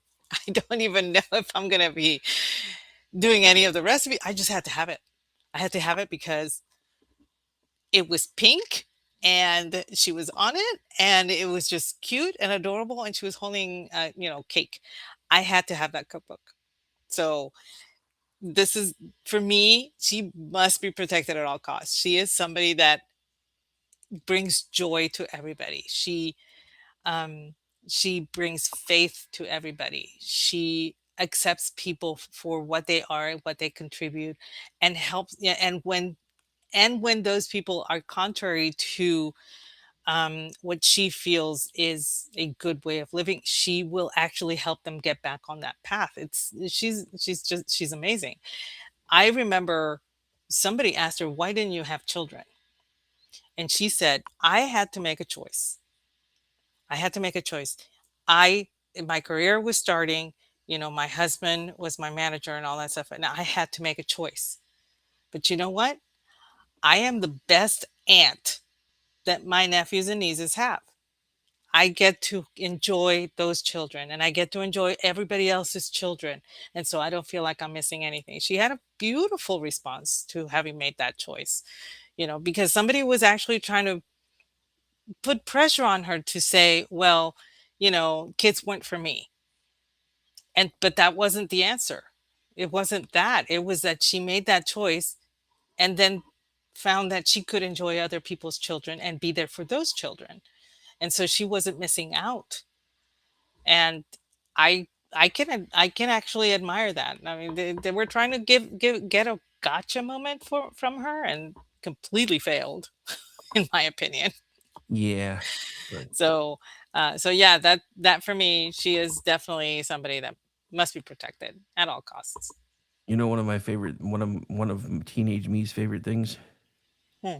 even know if I'm going to be doing any of the recipe. I just had to have it. I had to have it because it was pink and she was on it and it was just cute and adorable and she was holding cake. I had to have that cookbook. So this is, for me, she must be protected at all costs. She is somebody that brings joy to everybody. Um she brings faith to everybody. She accepts people for what they are, what they contribute, and helps. Yeah, and when those people are contrary to what she feels is a good way of living, she will actually help them get back on that path. She's amazing. I remember somebody asked her, "Why didn't you have children?" And she said, "I had to make a choice. I had to make a choice. I My career was starting, my husband was my manager and all that stuff, and I had to make a choice. But you know what? I am the best aunt that my nephews and nieces have. I get to enjoy those children and I get to enjoy everybody else's children. And so I don't feel like I'm missing anything." She had a beautiful response to having made that choice, because somebody was actually trying to put pressure on her to say, well, kids weren't for me. But that wasn't the answer. It wasn't that. It was that she made that choice and then found that she could enjoy other people's children and be there for those children. And so she wasn't missing out. And I can actually admire that. I mean, they were trying to get a gotcha moment from her and completely failed, in my opinion. Yeah, but So yeah, that for me, she is definitely somebody that must be protected at all costs. one of teenage me's favorite things. Hmm.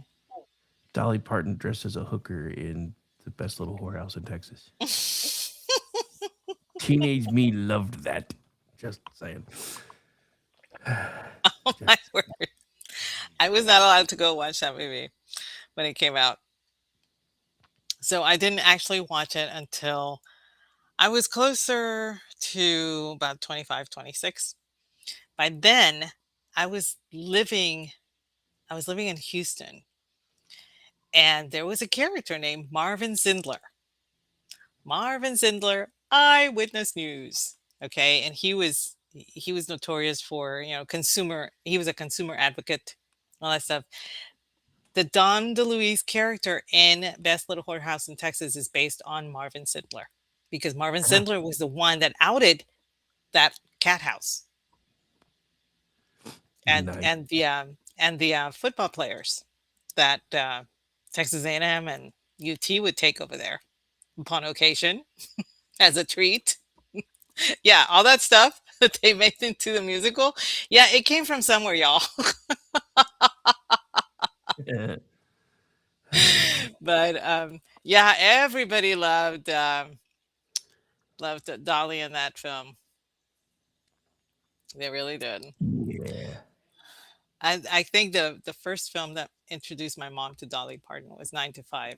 Dolly Parton dressed as a hooker in the best little whorehouse in Texas. Teenage me loved that. Just saying. Oh my word! I was not allowed to go watch that movie when it came out, so I didn't actually watch it until I was closer to about 25, 26. By then, I was living I was living in Houston, and there was a character named Marvin Zindler. Marvin Zindler, Eyewitness News. Okay, and he was notorious for, consumer. He was a consumer advocate, all that stuff. The Don DeLuise character in Best Little Whorehouse in Texas is based on Marvin Zindler, because Marvin Zindler was the one that outed that cat house Nice. and the football players that Texas A&M and UT would take over there upon occasion as a treat. Yeah, all that stuff that they made into the musical. Yeah, it came from somewhere, y'all. But yeah, everybody loved Dolly in that film. They really did. Yeah, I think the first film that introduced my mom to Dolly Parton was 9 to 5,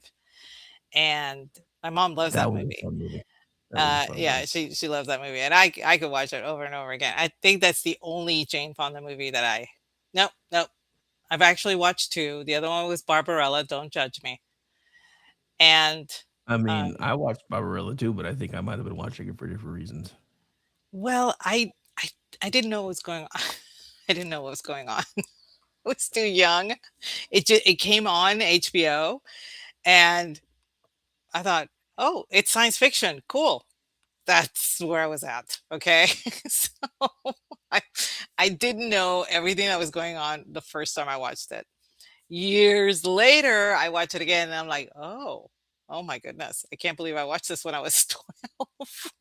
and my mom loves that that was a movie. fun movie. That was a fun Yeah, movie. she loves that movie, and I could watch it over and over again. I think that's the only Jane Fonda movie that I. Nope, nope. I've actually watched two. The other one was Barbarella. Don't judge me. And I mean, um, I watched Barbarella too, but I think I might have been watching it for different reasons. well, I didn't know what was going on. I didn't know what was going on. I was too young. It came on HBO, and I thought, oh, it's science fiction. Cool. That's where I was at. Okay. So I, I I didn't know everything that was going on the first time I watched it. Years later, I watch it again and I'm like, oh my goodness. I can't believe I watched this when I was 12.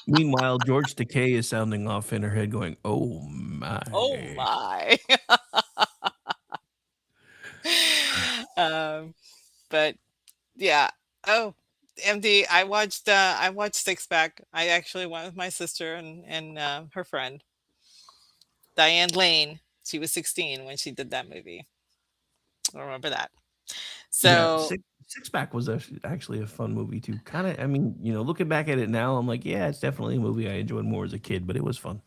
Meanwhile, George Takei is sounding off in her head, going, "Oh my." Oh my. But yeah. Oh, MD, I watched Six Pack. I actually went with my sister and her friend, Diane Lane. She was 16 when she did that movie. I remember that. Yeah, So Six Pack was actually a fun movie too. Kind of, I mean, looking back at it now, I'm like, yeah, it's definitely a movie I enjoyed more as a kid, but it was fun.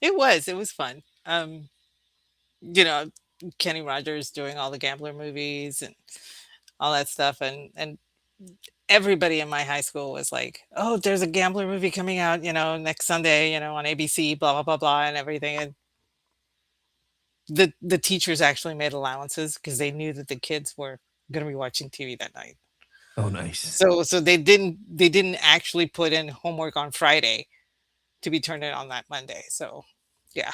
it was fun. You know, Kenny Rogers doing all the gambler movies and all that stuff, and everybody in my high school was like, "Oh, there's a gambler movie coming out, next Sunday, on ABC, blah blah blah blah, and everything." And the teachers actually made allowances because they knew that the kids were going to be watching TV that night. Oh, nice. So they didn't actually put in homework on Friday to be turned in on that Monday. So yeah.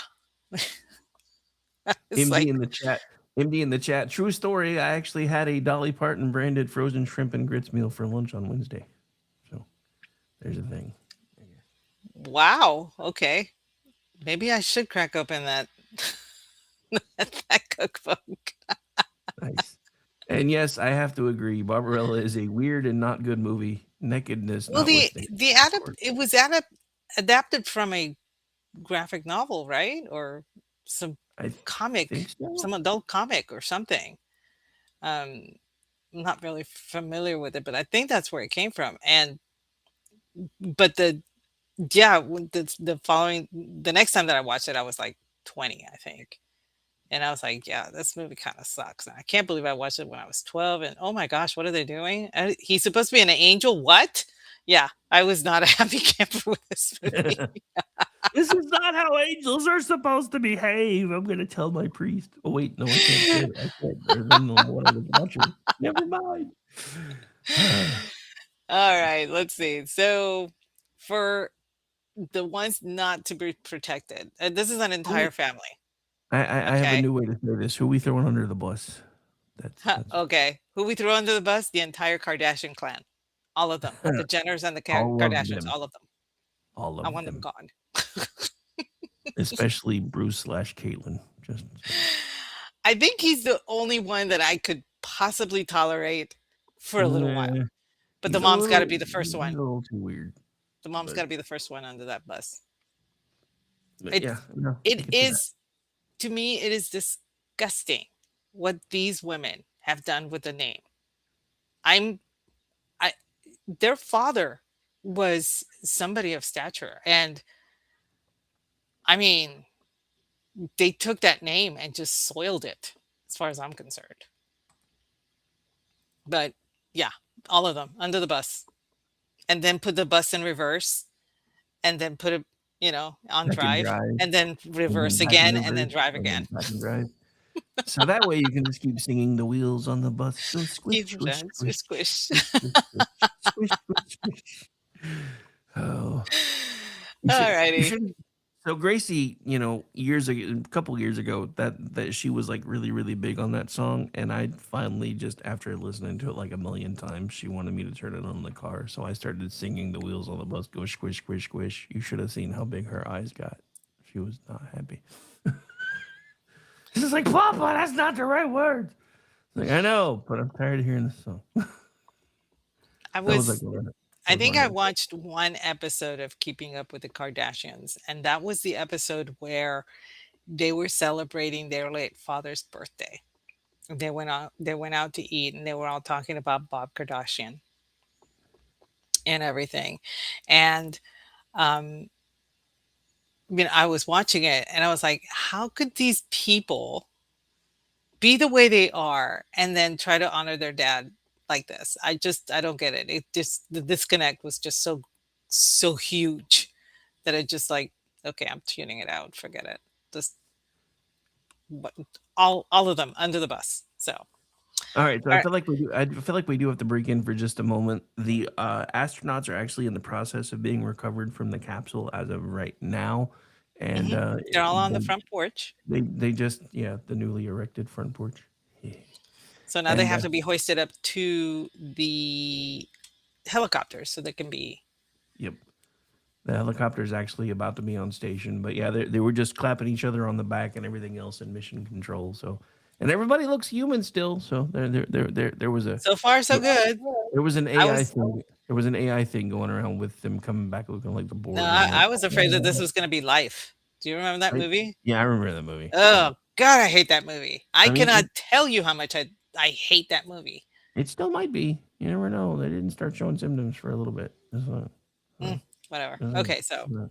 It's MD like, in the chat. MD in the chat. True story. I actually had a Dolly Parton branded frozen shrimp and grits meal for lunch on Wednesday. So there's a thing. wow. Okay. Maybe I should crack open that that cookbook. Nice. And yes, I have to agree. Barbarella is a weird and not good movie. Nakedness. Well, notwithstanding. it was adapted from a graphic novel, right? Or some I comic, think so. some adult comic or something. I'm not really familiar with it, but I think that's where it came from. But the next time that I watched it, I was like 20, I think. And I was like, yeah, this movie kind of sucks. And I can't believe I watched it when I was 12. And oh my gosh, what are they doing? He's supposed to be an angel. What? Yeah, I was not a happy camper with this movie. This is not how angels are supposed to behave. I'm going to tell my priest. Oh, wait. No, I can't say it. I can't remember what I was watching. Never mind. All right, let's see. So for the ones not to be protected, and this is an entire family. I have Okay. a new way to say this. Who we throwing under the bus? That's Okay. Who we throw under the bus? The entire Kardashian clan. All of them. The Jenners and the All of Kardashians. them. All of them. all I of want them them, gone. especially Bruce/Caitlyn. Just I think he's the only one that I could possibly tolerate for a little while. But the he's a mom's got to little- be the first he's a one. little too weird. The mom's but- got to be the first one under that bus. But It's- yeah, no, I It can see that. is, to me, it is disgusting what these women have done with the name. Their father was somebody of stature, and I mean, they took that name and just soiled it, as far as I'm concerned. But yeah, all of them under the bus, and then put the bus in reverse, and then put it, on Back in drive, and then reverse back in again, and then reverse, drive and then again. back and drive. So that way you can just keep singing the wheels on the bus. Go squish, Keep squish, that squish, squish. squish, squish, squish, squish. Oh. You should- you Alrighty. should- So Gracie, a couple years ago, that she was like really, really big on that song, and I finally just after listening to it like a million times, she wanted me to turn it on in the car, so I started singing the wheels on the bus go squish, squish, squish. You should have seen how big her eyes got. She was not happy. She's just like, Papa, that's not the right words. Like, I know, but I'm tired of hearing this song. I That was was. like, I think I one. watched one episode of Keeping Up with the Kardashians, and that was the episode where they were celebrating their late father's birthday. They went out to eat, and they were all talking about Bob Kardashian and everything. And I was watching it, and I was like, how could these people be the way they are and then try to honor their dad like this? I don't get it. The disconnect was just so huge that it just like, okay, I'm tuning it out. Forget it. Just all of them under the bus. So All right, so All I right. feel like we do. I feel like we do have to break in for just a moment. The astronauts are actually in the process of being recovered from the capsule as of right now, and They're all on the front porch. they just the newly erected front porch. Yeah. So now they And have to be hoisted up to the helicopters so they can be. yep, the helicopter is actually about to be on station, but yeah, they were just clapping each other on the back and everything else in mission control. So, and everybody looks human still. So there was a So far, so good. there was an I AI was thing. There was an AI thing going around with them coming back looking like the no, board. And I'm like, I was afraid that this was going to be Life. Do you remember that I- movie? yeah, I remember that movie. Oh God, I hate that movie. I I mean, cannot tell you how much I hate that movie. it still might be. You never know. They didn't start showing symptoms for a little bit. That's not, Whatever. that's Okay, so not-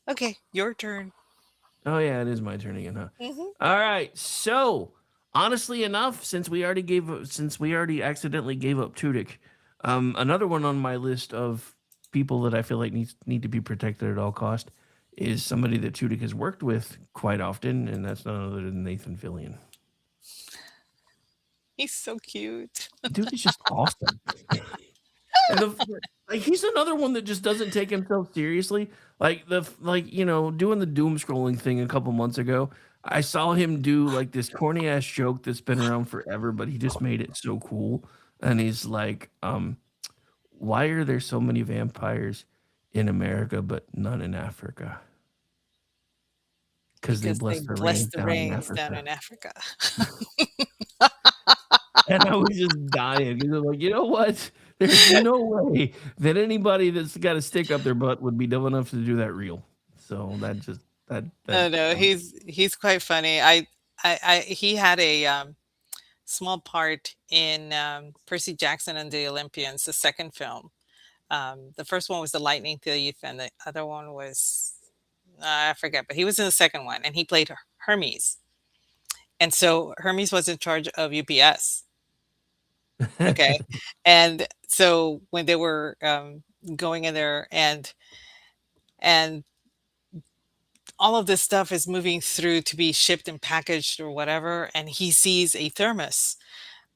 okay, your turn. Oh yeah, it is my turn again, huh? Mhm. All right. So honestly enough, since we already accidentally gave up Tudyk, another one on my list of people that I feel like need to be protected at all cost is somebody that Tudyk has worked with quite often, and that's none other than Nathan Fillion. He's so cute. Dude is just awesome. And like he's another one that just doesn't take himself seriously. Like doing the doom scrolling thing a couple months ago. I saw him do like this corny ass joke that's been around forever, but he just made it so cool. And he's like, why are there so many vampires in America but none in Africa? Because they bless the rains down in Africa. And I was just dying because I'm like, you know what? There's no way that anybody that's got a stick up their butt would be dumb enough to do that real. So that just that No, he's quite funny. He had a small part in Percy Jackson and the Olympians, the second film. The first one was The Lightning Thief, and the other one was I forget, but he was in the second one, and he played Hermes. And so Hermes was in charge of UPS. Okay, and so when they were going in there, and all of this stuff is moving through to be shipped and packaged or whatever, and he sees a thermos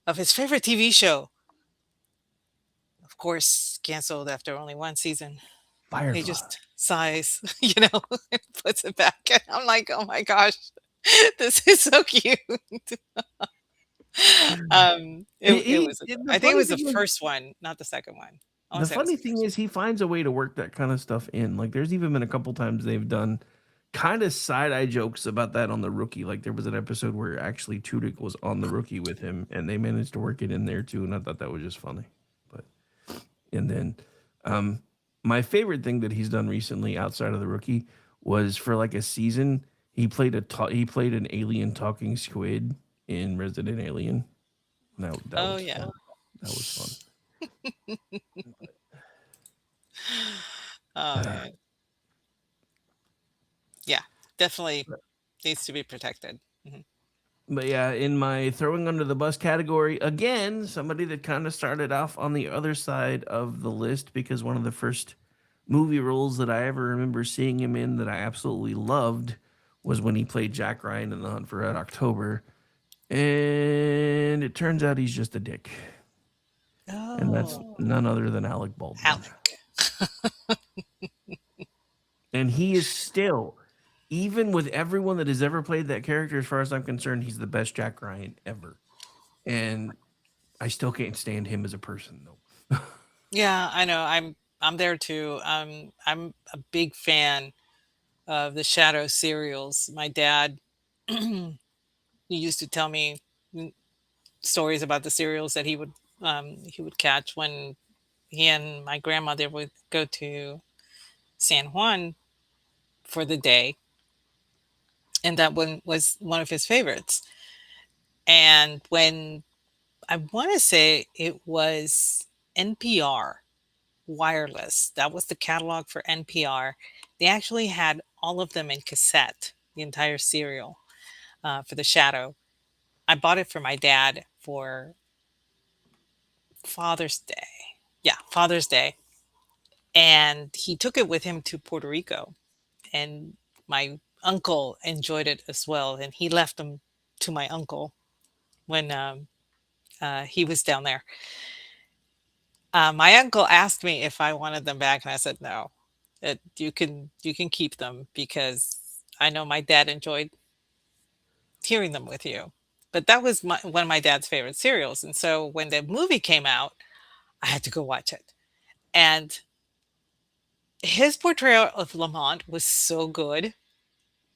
of his favorite TV show. Of course, canceled after only one season. Firefly. He just sighs, and puts it back. And I'm like, oh my gosh, this is so cute. It was. I think it was the first one, not the second one. The funny thing is, he finds a way to work that kind of stuff in. Like, there's even been a couple times they've done kind of side-eye jokes about that on The Rookie. Like, there was an episode where actually Tudyk was on The Rookie with him, and they managed to work it in there too. And I thought that was just funny. And then, my favorite thing that he's done recently outside of The Rookie was for like a season. He played an alien talking squid in Resident Alien. That was yeah, fun. That was fun. Oh man. Yeah, definitely needs to be protected. Mhm. But yeah, in my throwing under the bus category, again, somebody that kind of started off on the other side of the list because one of the first movie roles that I ever remember seeing him in that I absolutely loved was when he played Jack Ryan in The Hunt for Red October. And it turns out he's just a dick. And that's none other than Alec Baldwin. Alec. And he is still, even with everyone that has ever played that character, as far as I'm concerned, he's the best Jack Ryan ever. And I still can't stand him as a person, though. Yeah, I know. I'm there too. I'm a big fan of the Shadow serials. My dad he used to tell me stories about the serials that he would catch when he and my grandmother would go to San Juan for the day, and that one was one of his favorites. And when I want to say it was NPR Wireless, that was the catalog for NPR. They actually had all of them in cassette, the entire serial for the Shadow. I bought it for my dad for Father's Day. Yeah, Father's Day. And he took it with him to Puerto Rico. And my uncle enjoyed it as well. And he left them to my uncle when he was down there. My uncle asked me if I wanted them back, and I said no. You can keep them because I know my dad enjoyed hearing them with you. But that was one of my dad's favorite serials, and so when the movie came out, I had to go watch it. And his portrayal of Lamont was so good.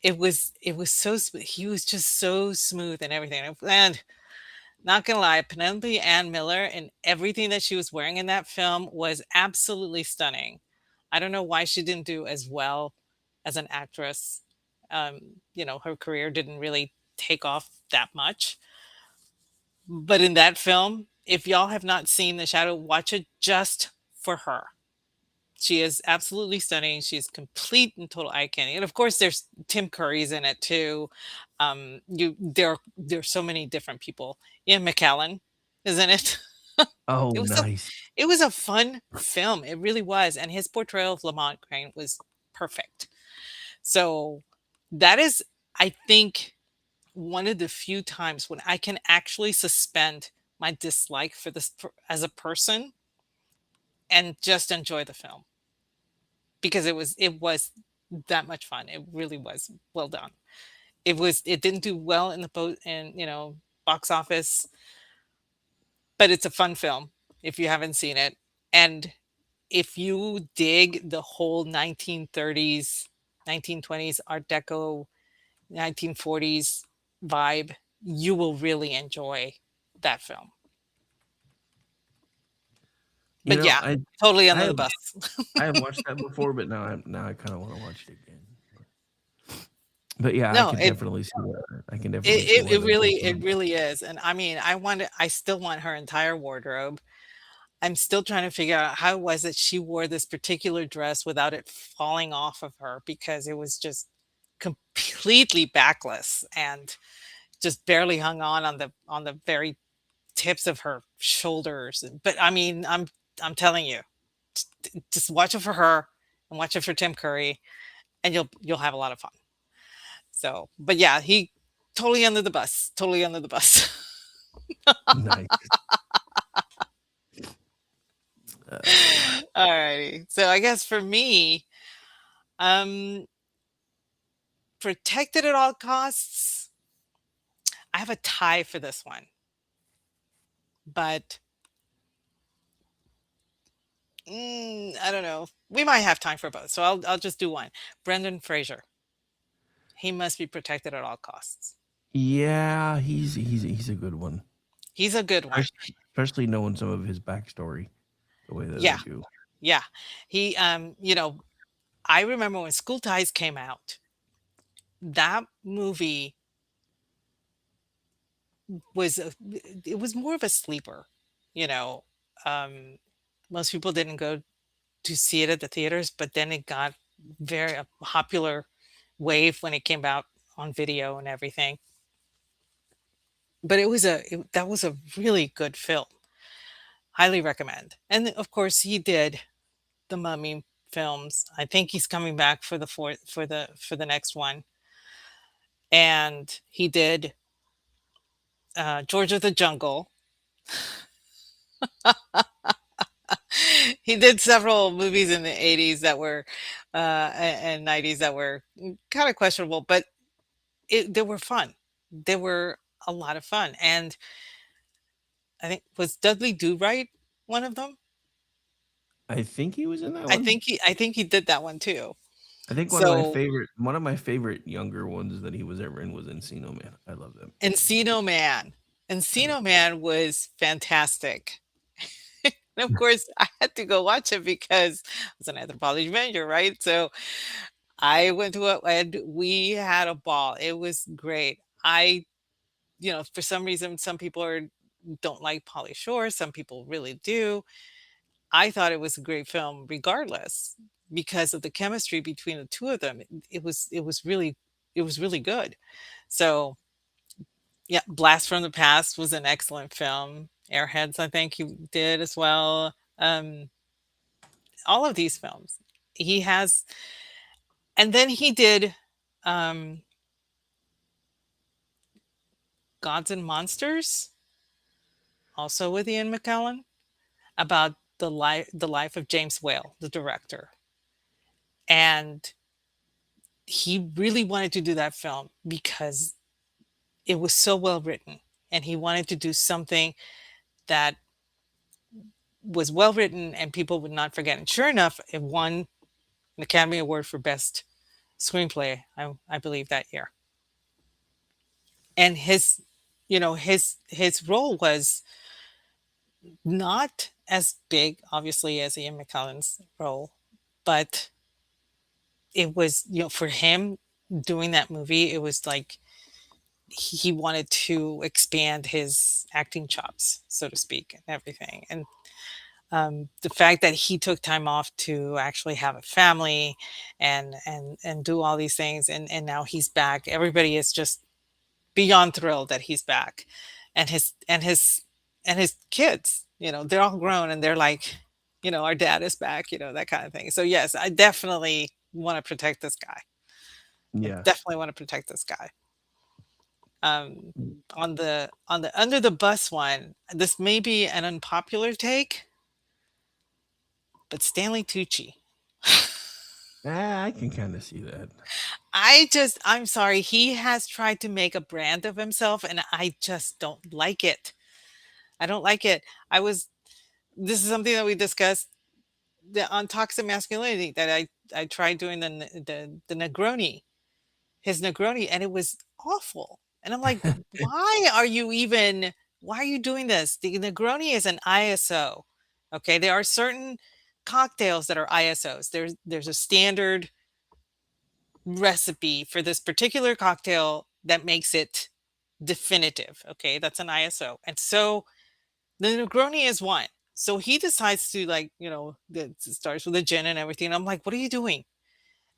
It was so he was just so smooth and everything. And not gonna lie, Penelope Ann Miller and everything that she was wearing in that film was absolutely stunning. I don't know why she didn't do as well as an actress. Her career didn't really take off that much. But in that film, if y'all have not seen The Shadow, watch it just for her. She is absolutely stunning. She's complete and total eye candy. And of course, there's Tim Curry's in it too. There's so many different people. Ian McKellen is in it. Oh, It was a nice. it was a fun film. It really was. And his portrayal of Lamont Crane was perfect. So that is, I think, one of the few times when I can actually suspend my dislike for as a person and just enjoy the film because it was that much fun. It really was well done. It didn't do well in the box office, but it's a fun film if you haven't seen it. And if you dig the whole 1930s, 1920s Art Deco, 1940s vibe, you will really enjoy that film. You But know, yeah, I totally I under the have bus. I have watched that before, but now I kind of want to watch it again. But yeah, I No, can it definitely see that. I can it definitely see it, why it the both really of it them. really is. And I mean, I still want her entire wardrobe. I'm still trying to figure out how it was that she wore this particular dress without it falling off of her because it was just completely backless and just barely hung on the very tips of her shoulders. But I mean, I'm telling you, just watch it for her and watch it for Tim Curry, and you'll have a lot of fun. So, but yeah, he totally under the bus, totally under the bus. Nice. Uh, Alrighty. So I guess for me, um, protected at all costs. I have a tie for this one, but I don't know. We might have time for both, so I'll just do one. Brendan Fraser. He must be protected at all costs. yeah, he's a good one. He's a good one. Especially knowing some of his backstory the way that they Yeah, do. yeah. He, I remember when School Ties came out. That movie it was more of a sleeper. You know, um, most people didn't go to see it at the theaters, but then it got very a popular wave when it came out on video and everything. But that was a really good film. Highly recommend. And of course, he did the Mummy films. I think he's coming back for the next one. And he did George of the Jungle. He did several movies in the 80s that were and 90s that were kind of questionable, but they were fun. They were a lot of fun. And I think was Dudley Do Right one of them? I think he was in that one. I think he did that one too. I think So one of my favorite younger ones that he was ever in was Encino Man. I love them. Encino Man. Encino Man was fantastic. And of course, I had to go watch it because I was an anthropology major, right? So I went to it and we had a ball. It was great. For some reason, some people don't like Polly Shore. Some people really do. I thought it was a great film, regardless, because of the chemistry between the two of them. It was really good. So yeah, Blast from the Past was an excellent film. Airheads, I think he did as well. Um, all of these films he has, and then he did um, Gods and Monsters, also with Ian McKellen, about the life of James Whale, the director. And he really wanted to do that film because it was so well written, and he wanted to do something that was well written and people would not forget. And sure enough, it won an Academy Award for Best Screenplay, I believe, that year. And his, his role was not as big, obviously, as Ian McKellen's role, but it was, for him doing that movie, it was like he wanted to expand his acting chops, so to speak, and everything. And the fact that he took time off to actually have a family and do all these things, and now he's back. Everybody is just beyond thrilled that he's back, and his kids, they're all grown and they're like, our dad is back, that kind of thing. So yes, I definitely want to protect this guy. Yeah. Definitely want to protect this guy. On the under the bus one, this may be an unpopular take, but Stanley Tucci. I can kind of see that. I'm sorry. He has tried to make a brand of himself, and I just don't like it. I don't like it. This is something that we discussed on toxic masculinity, that I tried doing the Negroni, his Negroni, and it was awful. And I'm like, why are you doing this? The Negroni is an ISO. Okay. There are certain cocktails that are ISOs. There's a standard recipe for this particular cocktail that makes it definitive. Okay. That's an ISO. And so the Negroni is one. So he decides to, it starts with a gin and everything. And I'm like, what are you doing?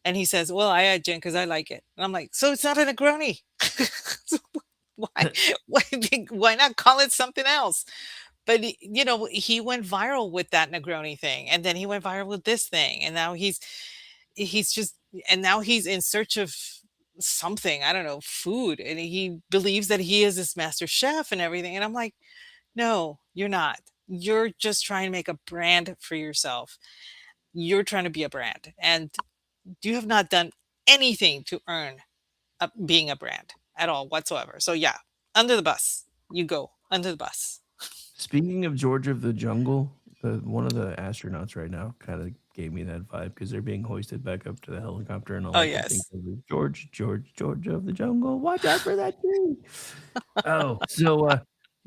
And he says, well, I add gin because I like it. And I'm like, so it's not a Negroni. Why not call it something else? But he went viral with that Negroni thing, and then he went viral with this thing, and now he's in search of something, I don't know, food, and he believes that he is this master chef and everything. And I'm like, no, you're not. You're just trying to make a brand for yourself. You're trying to be a brand, and you have not done anything to earn being a brand at all whatsoever. So yeah, under the bus. You go under the bus. Speaking of George of the Jungle, one of the astronauts right now kind of gave me that vibe because they're being hoisted back up to the helicopter, and all Oh I can think yes. of is George of the Jungle. Watch out for that tree. So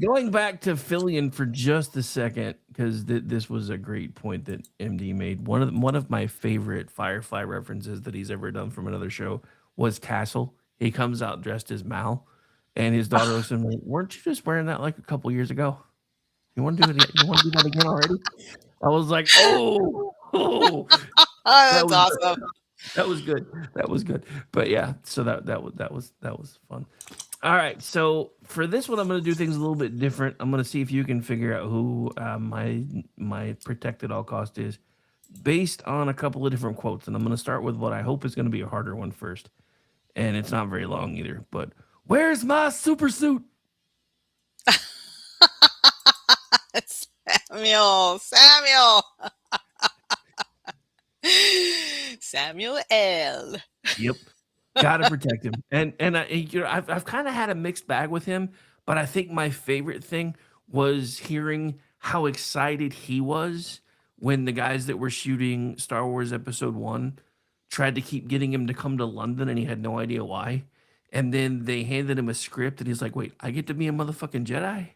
going back to Fillion for just a second, because this was a great point that MD made. One of my favorite Firefly references that he's ever done from another show was Castle. He comes out dressed as Mal, and his daughter looks at him like, "Weren't you just wearing that like a couple years ago? You want to do it? You want to do that again already?" I was like, "Oh, Oh, that that's was awesome. that was good. That was good." But yeah, so that was fun. All right, so for this one, I'm going to do things a little bit different. I'm going to see if you can figure out who my protect at all cost is, based on a couple of different quotes. And I'm going to start with what I hope is going to be a harder one first, and it's not very long either. But where's my super suit? Samuel L. Yep. Gotta protect him. And I've kind of had a mixed bag with him, but I think my favorite thing was hearing how excited he was when the guys that were shooting Star Wars Episode 1 tried to keep getting him to come to London, and he had no idea why. And then they handed him a script, and he's like, "Wait, I get to be a motherfucking Jedi?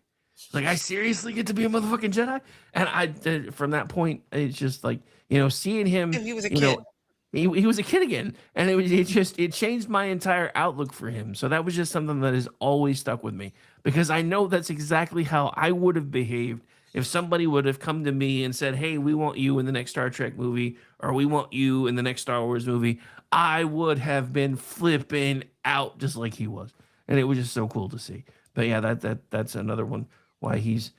Like, I seriously get to be a motherfucking Jedi?" And from that point, it's just like, seeing him, He was a you kid. know, he was a kid again, and it changed my entire outlook for him. So that was just something that has always stuck with me, because I know that's exactly how I would have behaved if somebody would have come to me and said, "Hey, we want you in the next Star Trek movie, or we want you in the next Star Wars movie." I would have been flipping out just like he was, and it was just so cool to see. But yeah, that's another one why he's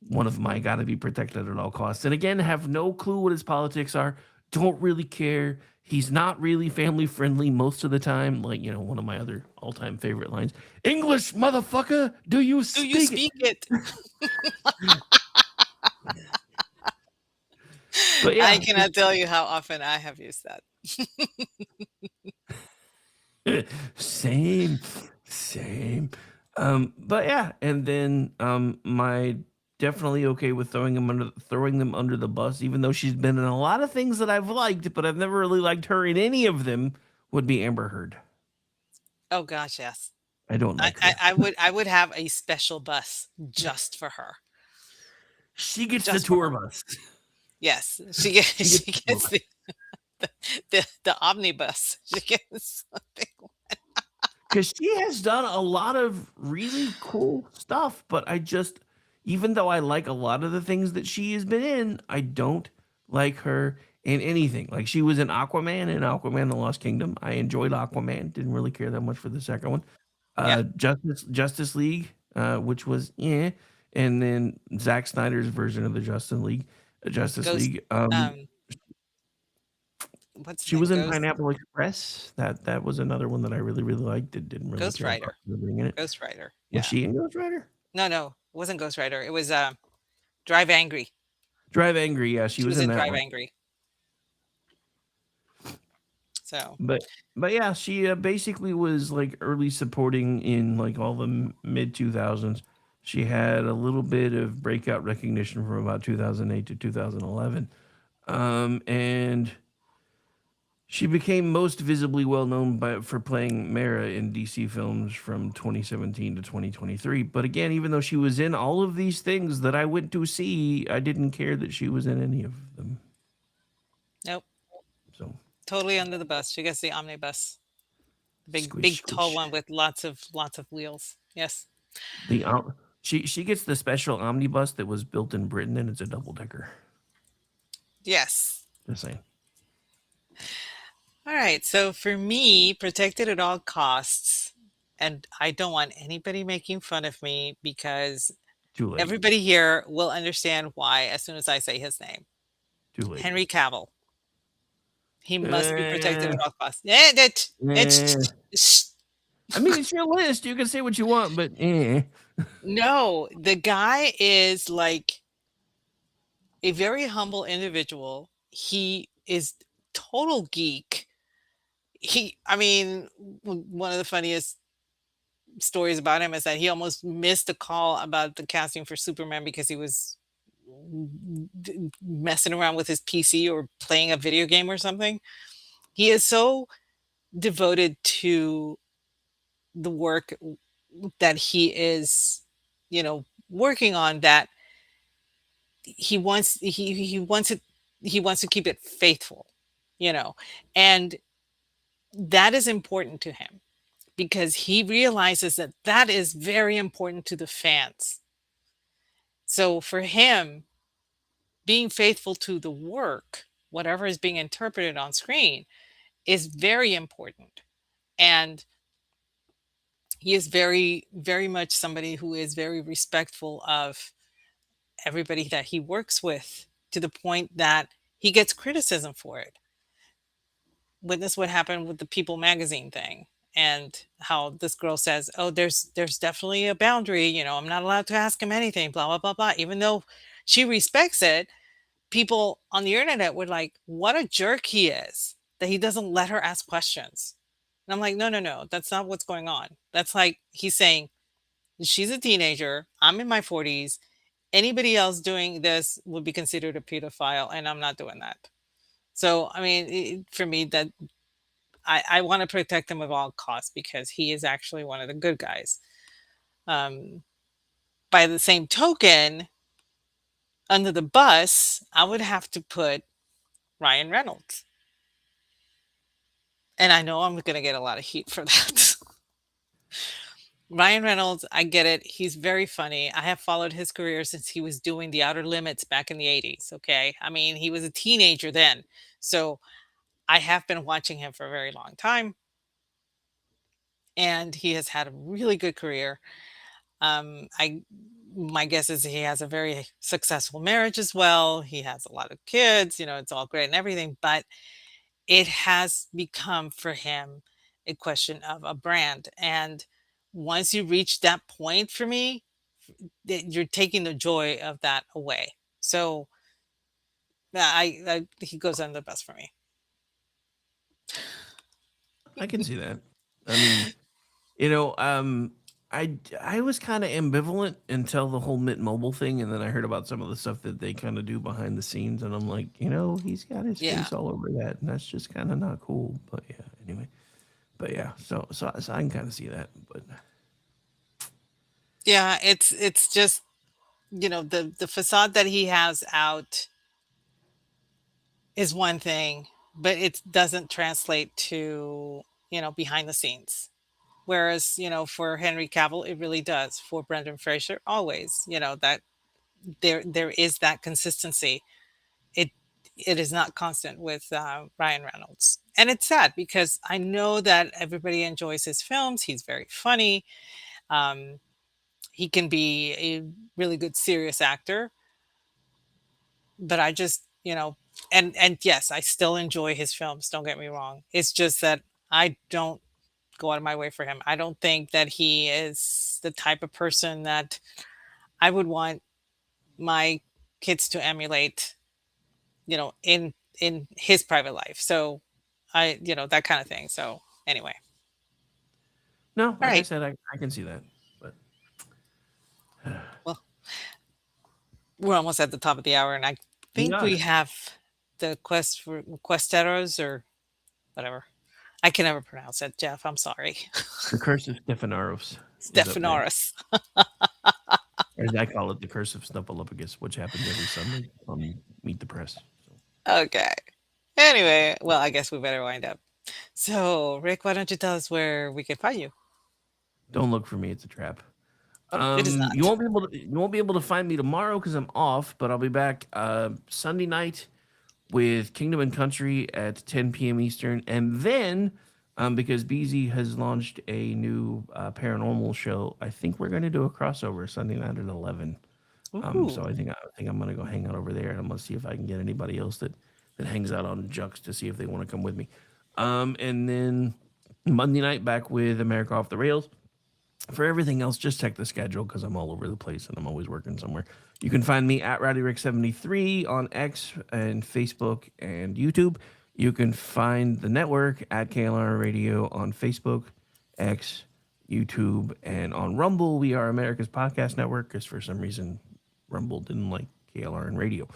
one of my gotta be protected at all costs. And again, have no clue what his politics are. Don't really care. He's not really family friendly most of the time. Like, one of my other all time favorite lines: "English, motherfucker, do you Do you speak it?" speak it? But I yeah, cannot tell you how often I have used that. same, same. But yeah, and then my definitely okay with throwing them under the bus, even though she's been in a lot of things that I've liked, but I've never really liked her in any of them. Would be Amber Heard. Oh gosh, yes. I don't I, like I, her. I would I would have a special bus just for her. She gets the Just for tour her. bus. Yes. She gets She gets she the tour gets bus the omnibus. She gets something. because she has done a lot of really cool stuff. But even though I like a lot of the things that she has been in, I don't like her in anything. Like she was in Aquaman and Aquaman: The Lost Kingdom. I enjoyed Aquaman. Didn't really care that much for the second one. Yeah, Justice League, which was yeah, and then Zack Snyder's version of the Justice Ghost League. um what's his She name? was in Pineapple Express. That was another one that I really really liked. It didn't really Ghost care about Rider. her being in it. Ghost Rider. Was Yeah. she in Ghost Rider? No, it wasn't Ghost Rider. It was Drive Angry. Drive Angry. Yeah, she She was was in in that Drive one. Angry. So, But yeah, she basically was like early supporting in like all the mid 2000s. She had a little bit of breakout recognition from about 2008 to 2011. And she became most visibly well known for playing Mara in DC films from 2017 to 2023. But again, even though she was in all of these things that I went to see, I didn't care that she was in any of them. nope. So Totally under the bus. She gets the omnibus. squish, Big tall squish. one with lots of wheels. Yes. The she gets the special omnibus that was built in Britain, and it's a double decker. Yes. Just saying. All right. So for me, protected at all costs, and I don't want anybody making fun of me because Too late. everybody here will understand why as soon as I say his name. Too late. Henry Cavill. He must be protected Eh, at all costs. eh. I mean, it's your list. You can say what you want, but No, the guy is like a very humble individual. He is total geek. I mean, one of the funniest stories about him is that he almost missed a call about the casting for Superman because he was messing around with his PC or playing a video game or something. He is so devoted to the work that he is, working on that he wants to keep it faithful, you know, and that is important to him because he realizes that that is very important to the fans. So for him, being faithful to the work, whatever is being interpreted on screen, is very important. And he is very, very much somebody who is very respectful of everybody that he works with to the point that he gets criticism for it. Witness what happened with the People magazine thing and how this girl says, "Oh, there's definitely a boundary, I'm not allowed to ask him anything, blah blah blah blah." Even though she respects it, people on the internet were like, "What a jerk he is that he doesn't let her ask questions." And I'm like, "No, no, no, that's not what's going on." That's like he's saying, "She's a teenager, I'm in my 40s. Anybody else doing this would be considered a pedophile, and I'm not doing that." So, I mean, for me, that I want to protect him at all costs because he is actually one of the good guys. Um, by the same token, under the bus, I would have to put Ryan Reynolds. And I know I'm going to get a lot of heat for that. Ryan Reynolds, I get it. He's very funny. I have followed his career since he was doing The Outer Limits back in the 80s. Okay. I mean, he was a teenager then. So I have been watching him for a very long time. And he has had a really good career. My guess is he has a very successful marriage as well. He has a lot of kids, it's all great and everything, but it has become for him a question of a brand. And once you reach that point for me, you're taking the joy of that away. So he goes on the best for me. I can see that. I mean, you know, I was kind of ambivalent until the whole Mint Mobile thing, and then I heard about some of the stuff that they kind of do behind the scenes, and I'm like, you know, he's got his Yeah. face all over that, and that's just kind of not cool. But yeah, anyway. But yeah, so I can kind of see that. But Yeah, it's just, the facade that he has out is one thing, but it doesn't translate to, behind the scenes. Whereas, for Henry Cavill, it really does. For Brendan Fraser, always, that there is that consistency. It it is not constant with Ryan Reynolds, and it's sad because I know that everybody enjoys his films. He's very funny. Um, he can be a really good serious actor, but I just, and yes, I still enjoy his films. Don't get me wrong. It's just that I don't go out of my way for him. I don't think that he is the type of person that I would want my kids to emulate, in his private life. So that kind of thing. So anyway, no, all like I right. said, I can see that. But Well, we're almost at the top of the hour, and I think we are. have the quest for Questeros or whatever. I can never pronounce it, Jeff. I'm sorry. The Curse of Stephanoros is up next. Stephanoris. Or as I call it, the Curse of Snuffleupagus, which happens every Sunday on Meet the Press. Okay. Anyway, well, I guess we better wind up. So, Rick, why don't you tell us where we can find you? Don't look for me; it's a trap. Oh, it is not. You won't be able to find me tomorrow because I'm off, but I'll be back Sunday night with Kingdom and Country at 10 p.m. Eastern, and then because BZ has launched a new paranormal show, I think we're going to do a crossover Sunday night at 11. So I think I'm going to go hang out over there, and I'm going to see if I can get anybody else that hangs out on Jux to see if they want to come with me. And then Monday night back with America Off the Rails. For everything else, just check the schedule because I'm all over the place and I'm always working somewhere. You can find me at RowdyRick73 on X and Facebook and YouTube. You can find the network at KLR Radio on Facebook, X, YouTube, and on Rumble. We are America's Podcast Network because for some reason Rumble didn't like KLR and radio.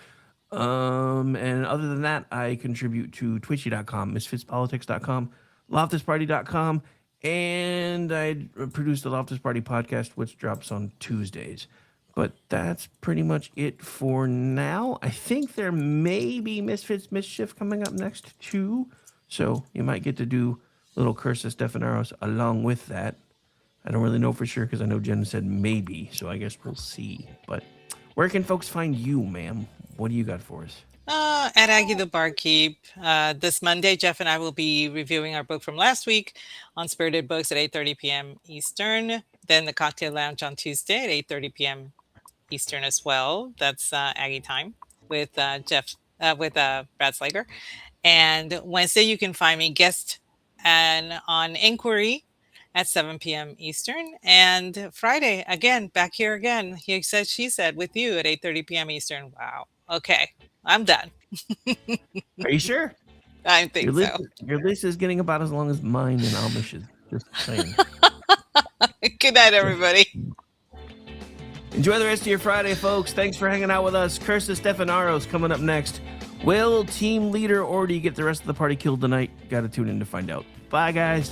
And other than that, I contribute to Twitchy.com, MisfitsPolitics.com, LoftusParty.com, and I produce the Loftus Party podcast, which drops on Tuesdays. But that's pretty much it for now. I think there may be Misfits Mischief coming up next, too. So you might get to do little Curse of Stephanoros along with that. I don't really know for sure because I know Jen said maybe. So I guess we'll see. But where can folks find you, ma'am? What do you got for us? At Aggie the Barkeep. This Monday, Jeff and I will be reviewing our book from last week on Spirited Books at 8:30 p.m. Eastern. Then the Cocktail Lounge on Tuesday at 8:30 p.m. Eastern as well. That's Aggie time with Brad Slager. And Wednesday, you can find me guest and on Inquiry at 7 p.m. Eastern. And Friday, again, back here again. He said, she said, with you at 8:30 p.m. Eastern. Wow. Okay. I'm done. Are you sure? I think so. Your list is getting about as long as mine and Amish's. Just saying. Good night, everybody. Enjoy the rest of your Friday, folks. Thanks for hanging out with us. Curse of Stephanoros coming up next. Will team leader or do you get the rest of the party killed tonight? Got to tune in to find out. Bye, guys.